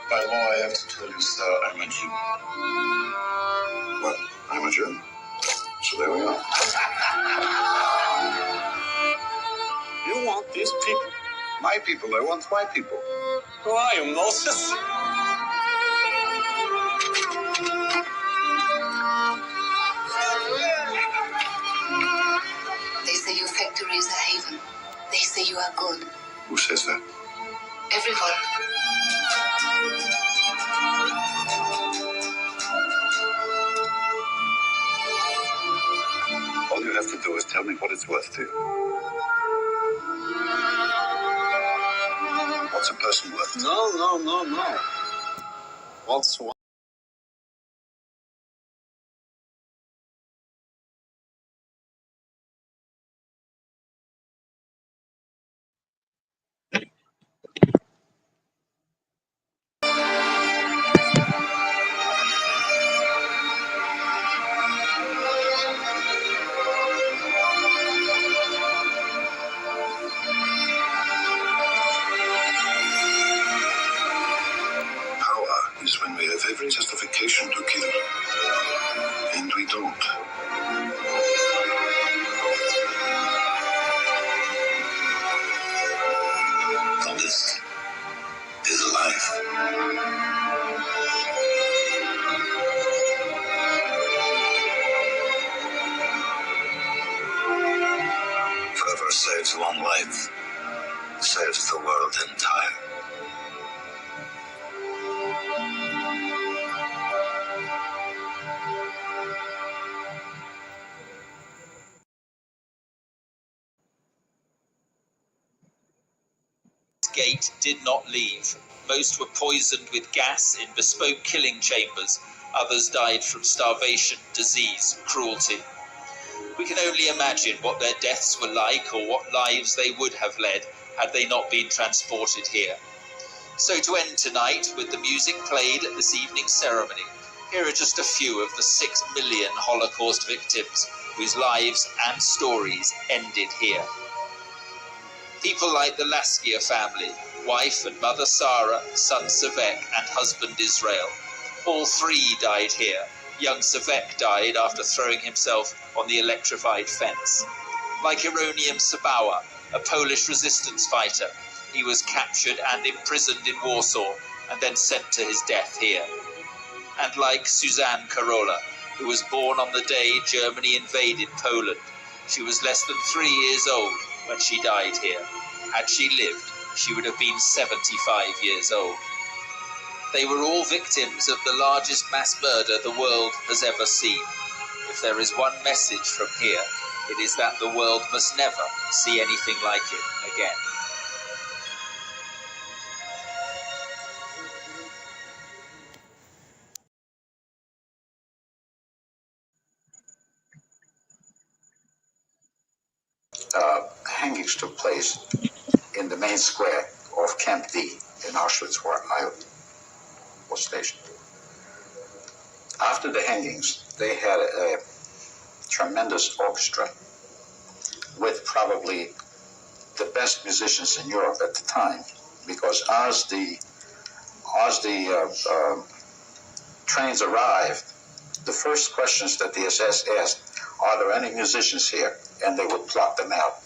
By law, I have to tell you, sir, I'm a Jew. Well, I'm a Jew. So there we are. You want these people? My people. I want my people. Who are you, Moses? They say your factory is a haven. They say you are good. Who says that? Everyone. All you have to do is tell me what it's worth to you. What's a person worth? No. What's one? Power is when we have every justification to kill. And we don't. This is life. Whoever saves one life saves the world entire. Gate did not leave. Most were poisoned with gas in bespoke killing chambers. Others died from starvation, disease, cruelty. We can only imagine what their deaths were like or what lives they would have led had they not been transported here. So to end tonight with the music played at this evening's ceremony, here are just a few of the 6 million Holocaust victims whose lives and stories ended here. People like the Laskia family, wife and mother Sarah, son Savek and husband Israel. All three died here. Young Savek died after throwing himself on the electrified fence. Like Hieronymus Sabawa, a Polish resistance fighter, he was captured and imprisoned in Warsaw and then sent to his death here. And like Suzanne Karola, who was born on the day Germany invaded Poland, she was less than 3 years old when she died here. Had she lived, she would have been 75 years old. They were all victims of the largest mass murder the world has ever seen. If there is one message from here, it is that the world must never see anything like it again. hangings took place in the main square of Camp D in Auschwitz, where I was stationed. After the hangings, they had a tremendous orchestra with probably the best musicians in Europe at the time, because as the trains arrived, the first questions that the SS asked, are there any musicians here? And they would plot them out.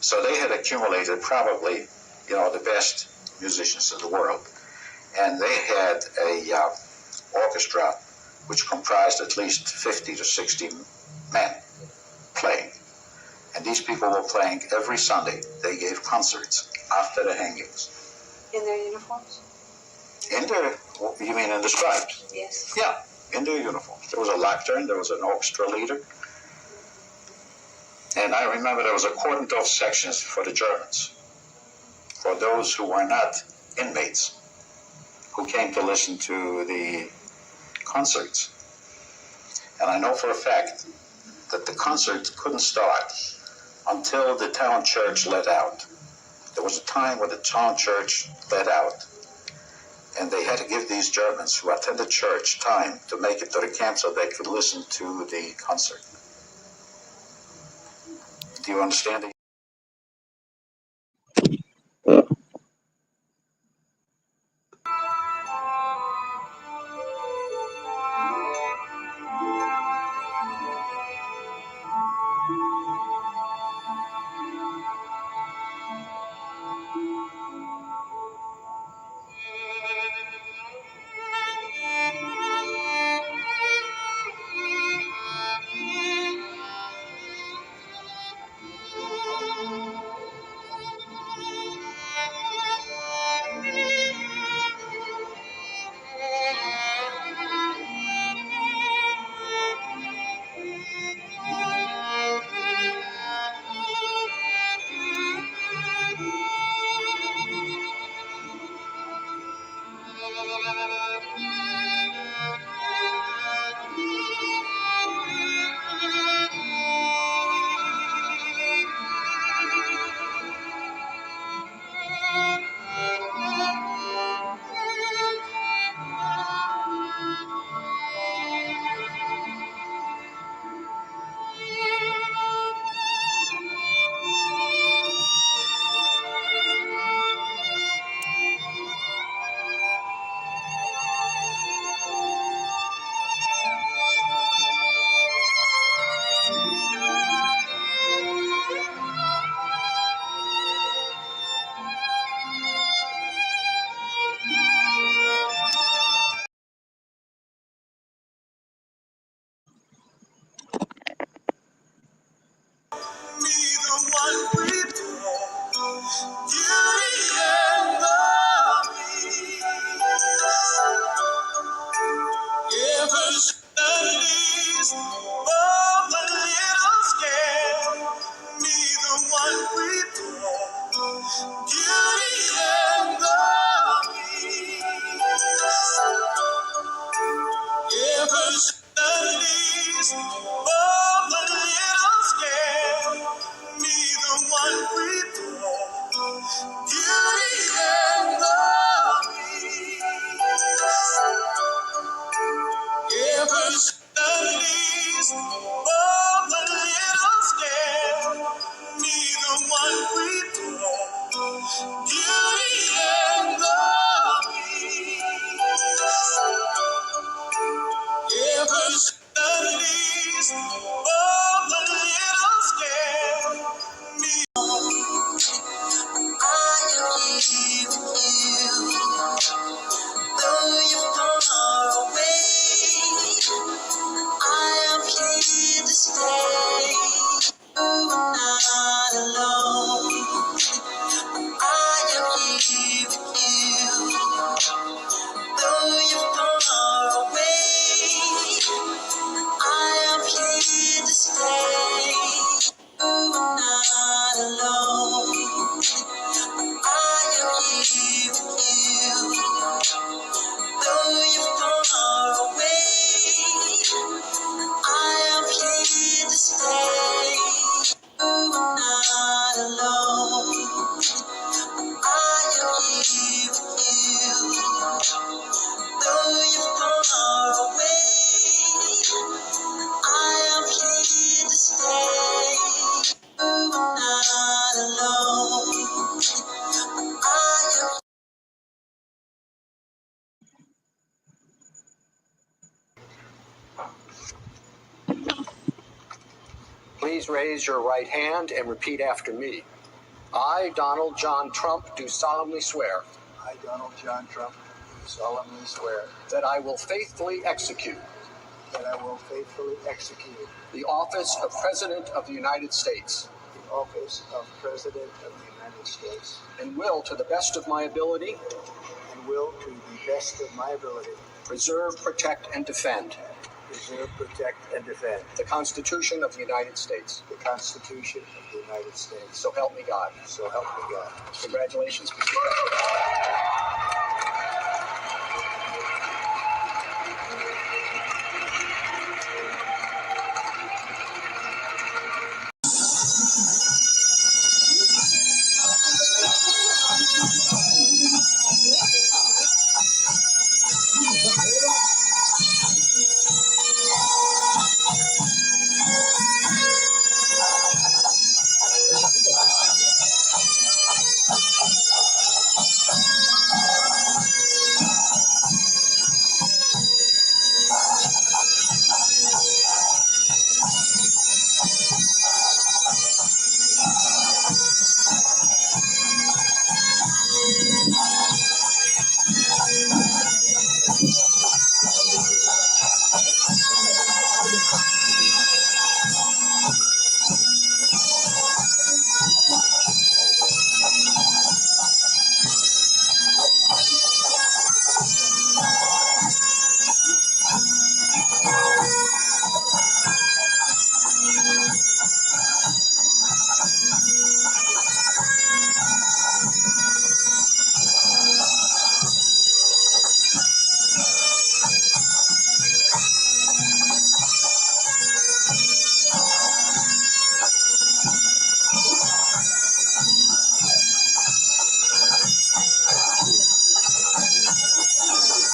So they had accumulated probably, the best musicians in the world. And they had a orchestra which comprised at least 50 to 60 men playing. And these people were playing every Sunday. They gave concerts after the hangings. In their uniforms? You mean in the stripes? Yes. Yeah, in their uniforms. There was a lectern, there was an orchestra leader. And I remember there was a cordoned off sections for the Germans, for those who were not inmates, who came to listen to the concerts. And I know for a fact that the concert couldn't start until the town church let out. There was a time when the town church let out, and they had to give these Germans who attended church time to make it to the camp so they could listen to the concert. Do you understand? Please raise your right hand and repeat after me. I, Donald John Trump, do solemnly swear I, Donald John Trump, do solemnly swear that I will faithfully execute that I will faithfully execute the office of President of the United States the office of President of the United States and will, to the best of my ability, and will, to the best of my ability, preserve, protect, and defend preserve, protect, and defend the Constitution of the United States. the Constitution of the United States. So help me God. So help me God. Congratulations, Mr. President.